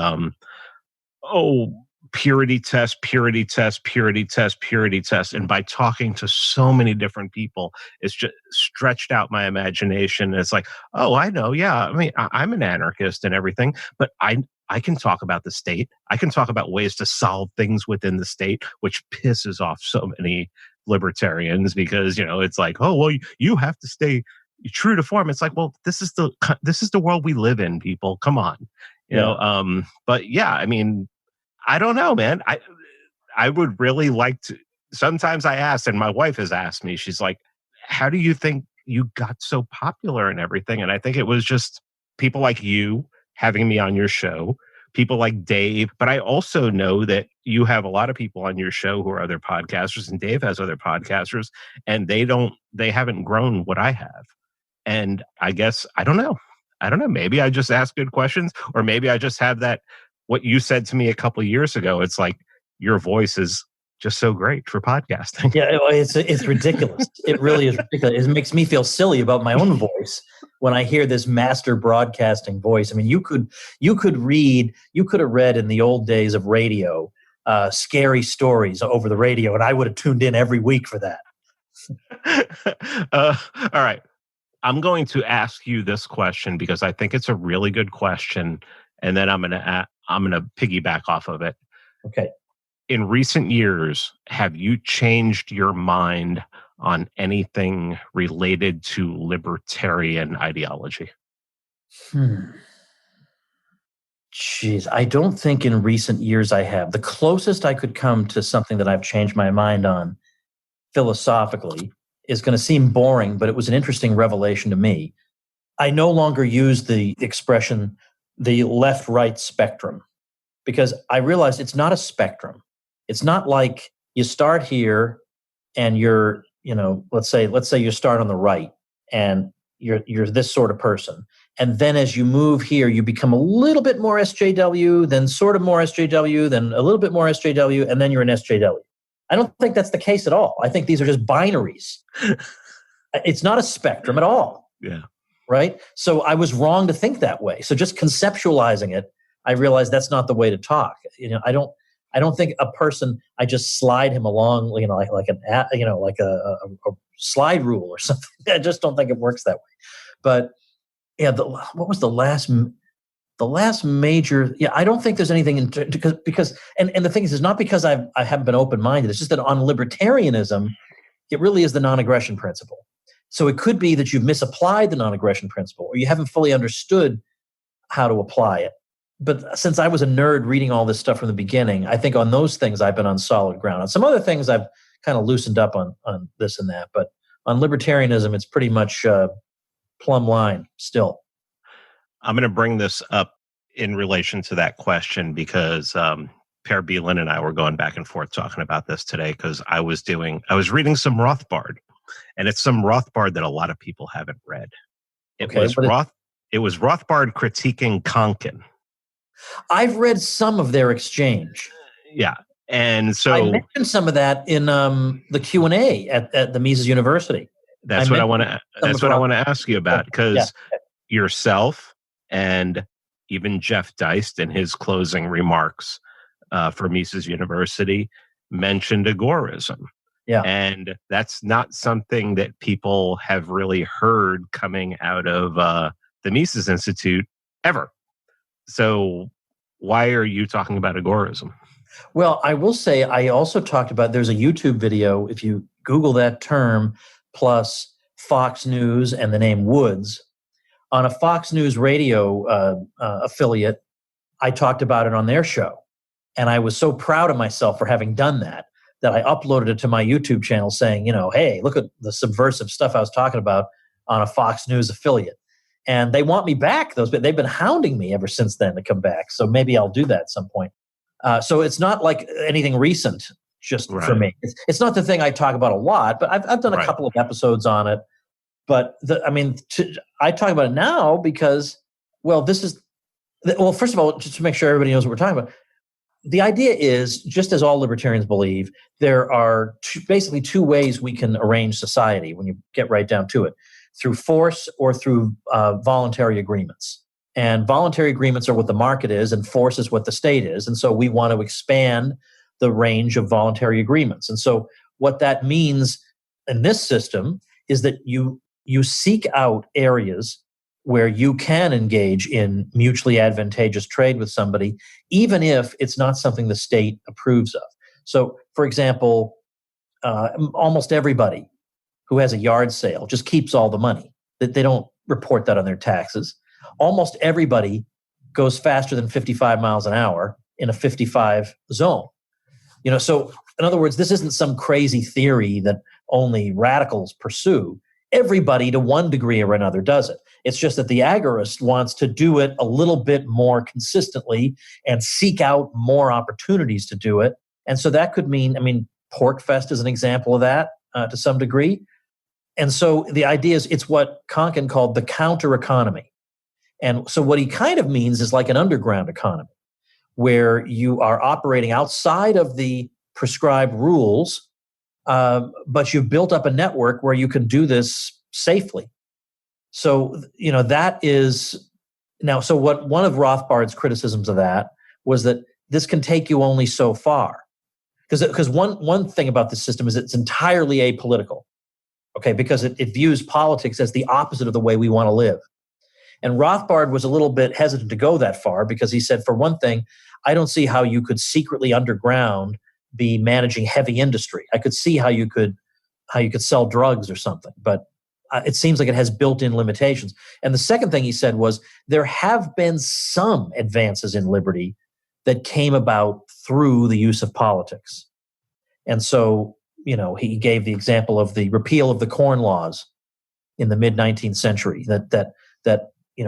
purity test, purity test, purity test, purity test. And by talking to so many different people, it's just stretched out my imagination. It's like, I know. Yeah. I mean, I'm an anarchist and everything, but I can talk about the state. I can talk about ways to solve things within the state, which pisses off so many libertarians because, it's like, you have to stay true to form. It's like, well, this is the world we live in, people. Come on. You know, but yeah, I mean, I don't know, man. I would really like to. Sometimes I ask, and my wife has asked me, she's like, how do you think you got so popular and everything? And I think it was just people like you having me on your show, people like Dave. But I also know that you have a lot of people on your show who are other podcasters, and Dave has other podcasters, and they haven't grown what I have. And I guess, I don't know. Maybe I just ask good questions, or maybe I just have that, what you said to me a couple of years ago. It's like, your voice is just so great for podcasting. Yeah, it's ridiculous. It really is ridiculous. It makes me feel silly about my own voice when I hear this master broadcasting voice. I mean, you could have read in the old days of radio, scary stories over the radio, and I would have tuned in every week for that. All right. I'm going to ask you this question because I think it's a really good question, and then I'm going to piggyback off of it. Okay. In recent years, have you changed your mind on anything related to libertarian ideology? Jeez, I don't think in recent years I have. The closest I could come to something that I've changed my mind on philosophically is going to seem boring, but it was an interesting revelation to me. I no longer use the expression, the left-right spectrum, because I realized it's not a spectrum. It's not like you start here and you're let's say you start on the right and you're this sort of person. And then as you move here, you become a little bit more SJW, then sort of more SJW, then a little bit more SJW, and then you're an SJW. I don't think that's the case at all. I think these are just binaries. It's not a spectrum at all. Yeah. Right? So I was wrong to think that way. So just conceptualizing it, I realized that's not the way to talk. I don't think a person, I just slide him along, like a slide rule or something. I just don't think it works that way. But yeah, what was the last major? Yeah, I don't think there's anything because the thing is, it's not because I haven't been open-minded. It's just that on libertarianism, it really is the non-aggression principle. So it could be that you've misapplied the non-aggression principle, or you haven't fully understood how to apply it. But since I was a nerd reading all this stuff from the beginning, I think on those things I've been on solid ground. On some other things I've kind of loosened up on this and that, but on libertarianism, it's pretty much plumb line still. I'm going to bring this up in relation to that question because Per Beelin and I were going back and forth talking about this today because I was reading some Rothbard, and it's some Rothbard that a lot of people haven't read. It was Rothbard critiquing Konkin. I've read some of their exchange. Yeah. And so I mentioned some of that in the Q&A at the Mises University. That's what I want to ask you about, because yourself and even Jeff Deist in his closing remarks for Mises University mentioned agoraism. Yeah. And that's not something that people have really heard coming out of the Mises Institute ever. So why are you talking about agoraism? Well, I will say I also talked about, there's a YouTube video, if you Google that term plus Fox News and the name Woods, on a Fox News radio affiliate, I talked about it on their show. And I was so proud of myself for having done that I uploaded it to my YouTube channel saying, hey, look at the subversive stuff I was talking about on a Fox News affiliate. And they want me back. They've been hounding me ever since then to come back. So maybe I'll do that at some point. So it's not like anything recent just for me. It's not the thing I talk about a lot, but I've done a couple of episodes on it. But I talk about it now because, first of all, just to make sure everybody knows what we're talking about, the idea is, just as all libertarians believe, there are basically two ways we can arrange society when you get right down to it, through force or through voluntary agreements. And voluntary agreements are what the market is, and force is what the state is. And so we want to expand the range of voluntary agreements. And so what that means in this system is that you seek out areas where you can engage in mutually advantageous trade with somebody, even if it's not something the state approves of. So, for example, almost everybody who has a yard sale just keeps all the money. They don't report that on their taxes. Almost everybody goes faster than 55 miles an hour in a 55 zone. So in other words, this isn't some crazy theory that only radicals pursue. Everybody to one degree or another does it. It's just that the agorist wants to do it a little bit more consistently and seek out more opportunities to do it. And so that could mean, Porkfest is an example of that to some degree. And so the idea is, it's what Konkin called the counter economy. And so what he kind of means is like an underground economy, where you are operating outside of the prescribed rules, but you've built up a network where you can do this safely. So, that is now, so what one of Rothbard's criticisms of that was that this can take you only so far. Because one thing about this system is it's entirely apolitical, okay, because it views politics as the opposite of the way we want to live. And Rothbard was a little bit hesitant to go that far because he said, for one thing, I don't see how you could secretly underground be managing heavy industry. I could see how you could sell drugs or something, but it seems like it has built-in limitations. And the second thing he said was, there have been some advances in liberty that came about through the use of politics. And so, he gave the example of the repeal of the Corn Laws in the mid-19th century that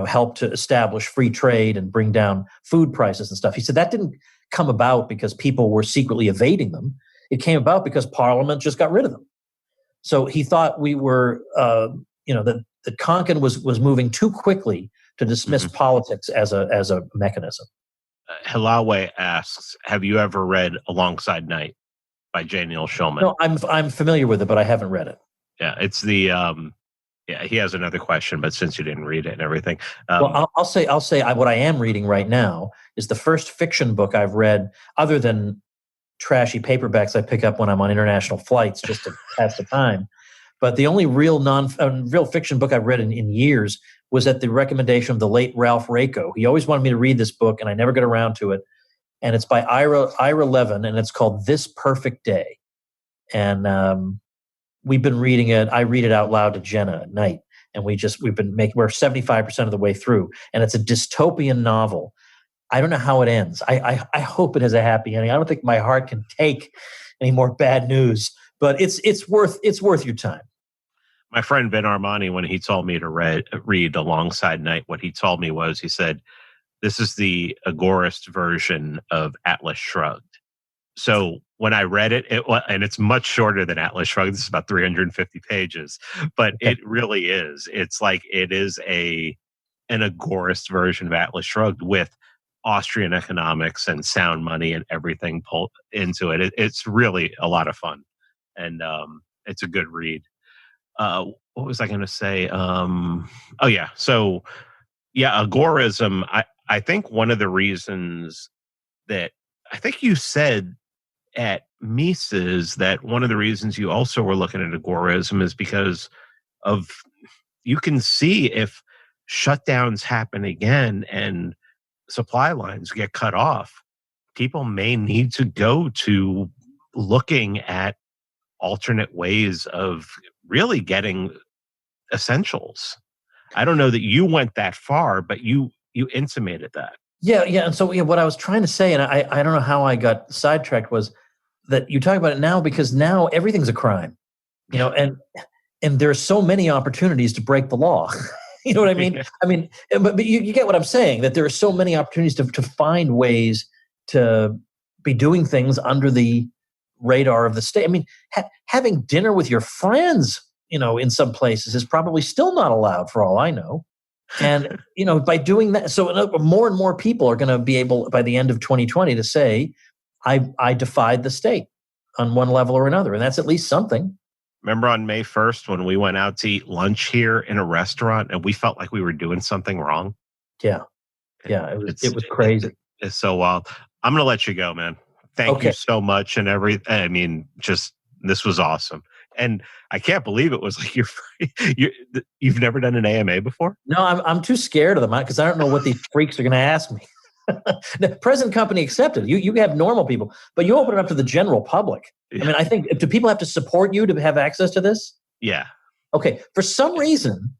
helped to establish free trade and bring down food prices and stuff. He said that didn't come about because people were secretly evading them. It came about because Parliament just got rid of them. So he thought we were, that Konkin was moving too quickly to dismiss politics as a mechanism. Hilawe asks, have you ever read Alongside Night by J. Neil Schulman? No, I'm familiar with it, but I haven't read it. Yeah, it's the he has another question, but since you didn't read it and everything. Well, I'll say what I am reading right now is the first fiction book I've read, other than trashy paperbacks I pick up when I'm on international flights just to pass the time. But the only real fiction book I've read in years was at the recommendation of the late Ralph Raico. He always wanted me to read this book, and I never got around to it. And it's by Ira Levin, and it's called This Perfect Day. And we've been reading it. I read it out loud to Jenna at night, and we're 75% of the way through, and it's a dystopian novel. I don't know how it ends. I hope it has a happy ending. I don't think my heart can take any more bad news, but it's worth your time. My friend Ben Armani, when he told me to read Alongside Night, what he told me was, he said, this is the agorist version of Atlas Shrugged. So when I read it, and it's much shorter than Atlas Shrugged. This is about 350 pages, but it really is. It's like it is an agorist version of Atlas Shrugged with Austrian economics and sound money and everything pulled into it. It's really a lot of fun, and it's a good read. What was I going to say? So agorism. I think one of the reasons that I think you said at Mises that one of the reasons you also were looking at agorism is because of, you can see if shutdowns happen again and supply lines get cut off, people may need to go to looking at alternate ways of really getting essentials. I don't know that you went that far, but you intimated that. Yeah. And so what I was trying to say, and I don't know how I got sidetracked, was that you talk about it now because now everything's a crime, and there's so many opportunities to break the law. You know what I mean? I mean, but you get what I'm saying, that there are so many opportunities to find ways to be doing things under the radar of the state. I mean, having dinner with your friends, in some places is probably still not allowed for all I know. And, by doing that, so more and more people are going to be able by the end of 2020 to say, I defied the state on one level or another. And that's at least something. Remember on May 1st when we went out to eat lunch here in a restaurant and we felt like we were doing something wrong? Yeah. Yeah. It was crazy. It's so wild. I'm going to let you go, man. Thank you so much. And this was awesome. And I can't believe it was like you've never done an AMA before? No, I'm too scared of them because I don't know what these freaks are going to ask me. The present company accepted. You have normal people, but you open it up to the general public. Yeah. I mean, I think, do people have to support you to have access to this? Yeah. Okay. For some reason,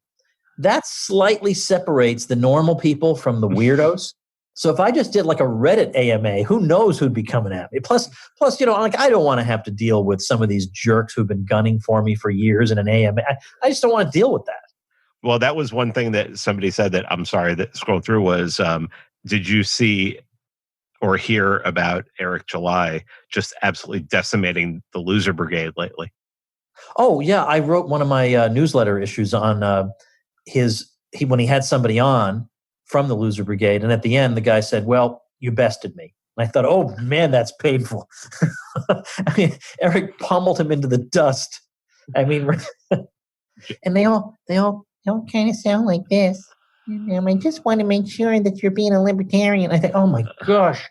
that slightly separates the normal people from the weirdos. So if I just did like a Reddit AMA, who knows who'd be coming at me? Plus, I don't want to have to deal with some of these jerks who've been gunning for me for years in an AMA. I just don't want to deal with that. Well, that was one thing that somebody said that I'm sorry that scrolled through was, did you see or hear about Eric July just absolutely decimating the loser brigade lately? Oh, yeah. I wrote one of my newsletter issues on when he had somebody on from the loser brigade. And at the end, the guy said, well, you bested me. And I thought, oh, man, that's painful. I mean, Eric pummeled him into the dust. I mean, and they all kind of sound like this. I just want to make sure that you're being a libertarian. I think, oh my gosh,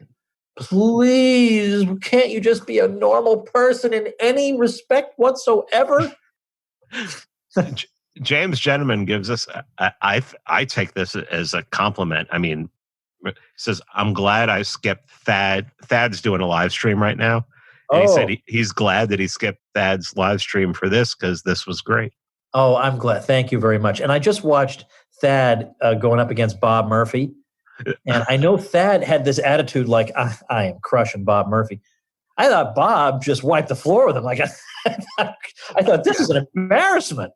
please, can't you just be a normal person in any respect whatsoever? James Gentleman gives us, I take this as a compliment. I mean, he says, I'm glad I skipped Thad. Thad's doing a live stream right now. And he said he's glad that he skipped Thad's live stream for this because this was great. Oh, I'm glad. Thank you very much. And I just watched Thad going up against Bob Murphy. And I know Thad had this attitude like, I am crushing Bob Murphy. I thought Bob just wiped the floor with him. Like, I thought this is an embarrassment.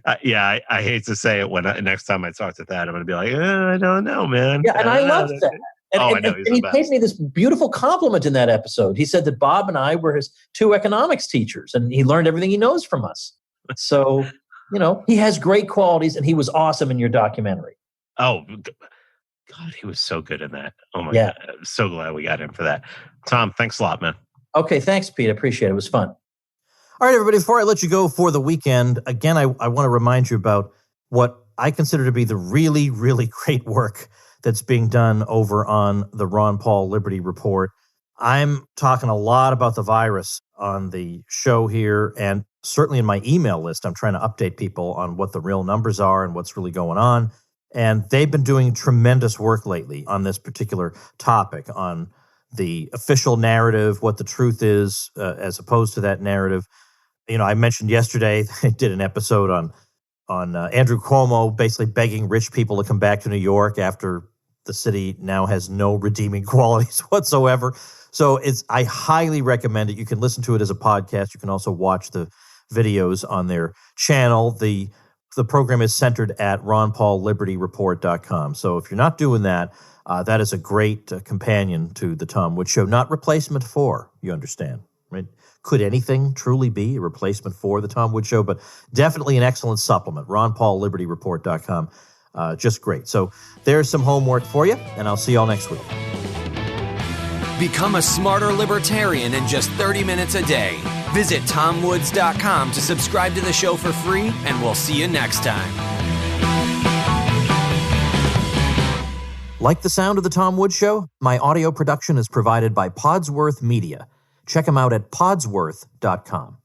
I hate to say it when next time I talk to Thad, I'm going to be like, I don't know, man. Yeah, and I love that. And he paid me this beautiful compliment in that episode. He said that Bob and I were his two economics teachers, and he learned everything he knows from us. So, he has great qualities, and he was awesome in your documentary. Oh, God, he was so good in that. Oh, my Yeah. God. I'm so glad we got him for that. Tom, thanks a lot, man. Okay, thanks, Pete. I appreciate it. It was fun. All right, everybody, before I let you go for the weekend, again, I want to remind you about what I consider to be the really, really great work that's being done over on the Ron Paul Liberty Report. I'm talking a lot about the virus on the show here, and certainly in my email list, I'm trying to update people on what the real numbers are and what's really going on. And they've been doing tremendous work lately on this particular topic, on the official narrative, what the truth is, as opposed to that narrative. I mentioned yesterday, they did an episode on Andrew Cuomo basically begging rich people to come back to New York after the city now has no redeeming qualities whatsoever. So I highly recommend it. You can listen to it as a podcast. You can also watch the videos on their channel. The program is centered at ronpaullibertyreport.com. So if you're not doing that, that is a great companion to the Tom Woods Show, not replacement for, you understand, right? Could anything truly be a replacement for the Tom Woods Show? But definitely an excellent supplement. ronpaullibertyreport.com. Just great. So there's some homework for you, and I'll see you all next week. Become a smarter libertarian in just 30 minutes a day. Visit tomwoods.com to subscribe to the show for free, and we'll see you next time. Like the sound of the Tom Woods Show? My audio production is provided by Podsworth Media. Check them out at podsworth.com.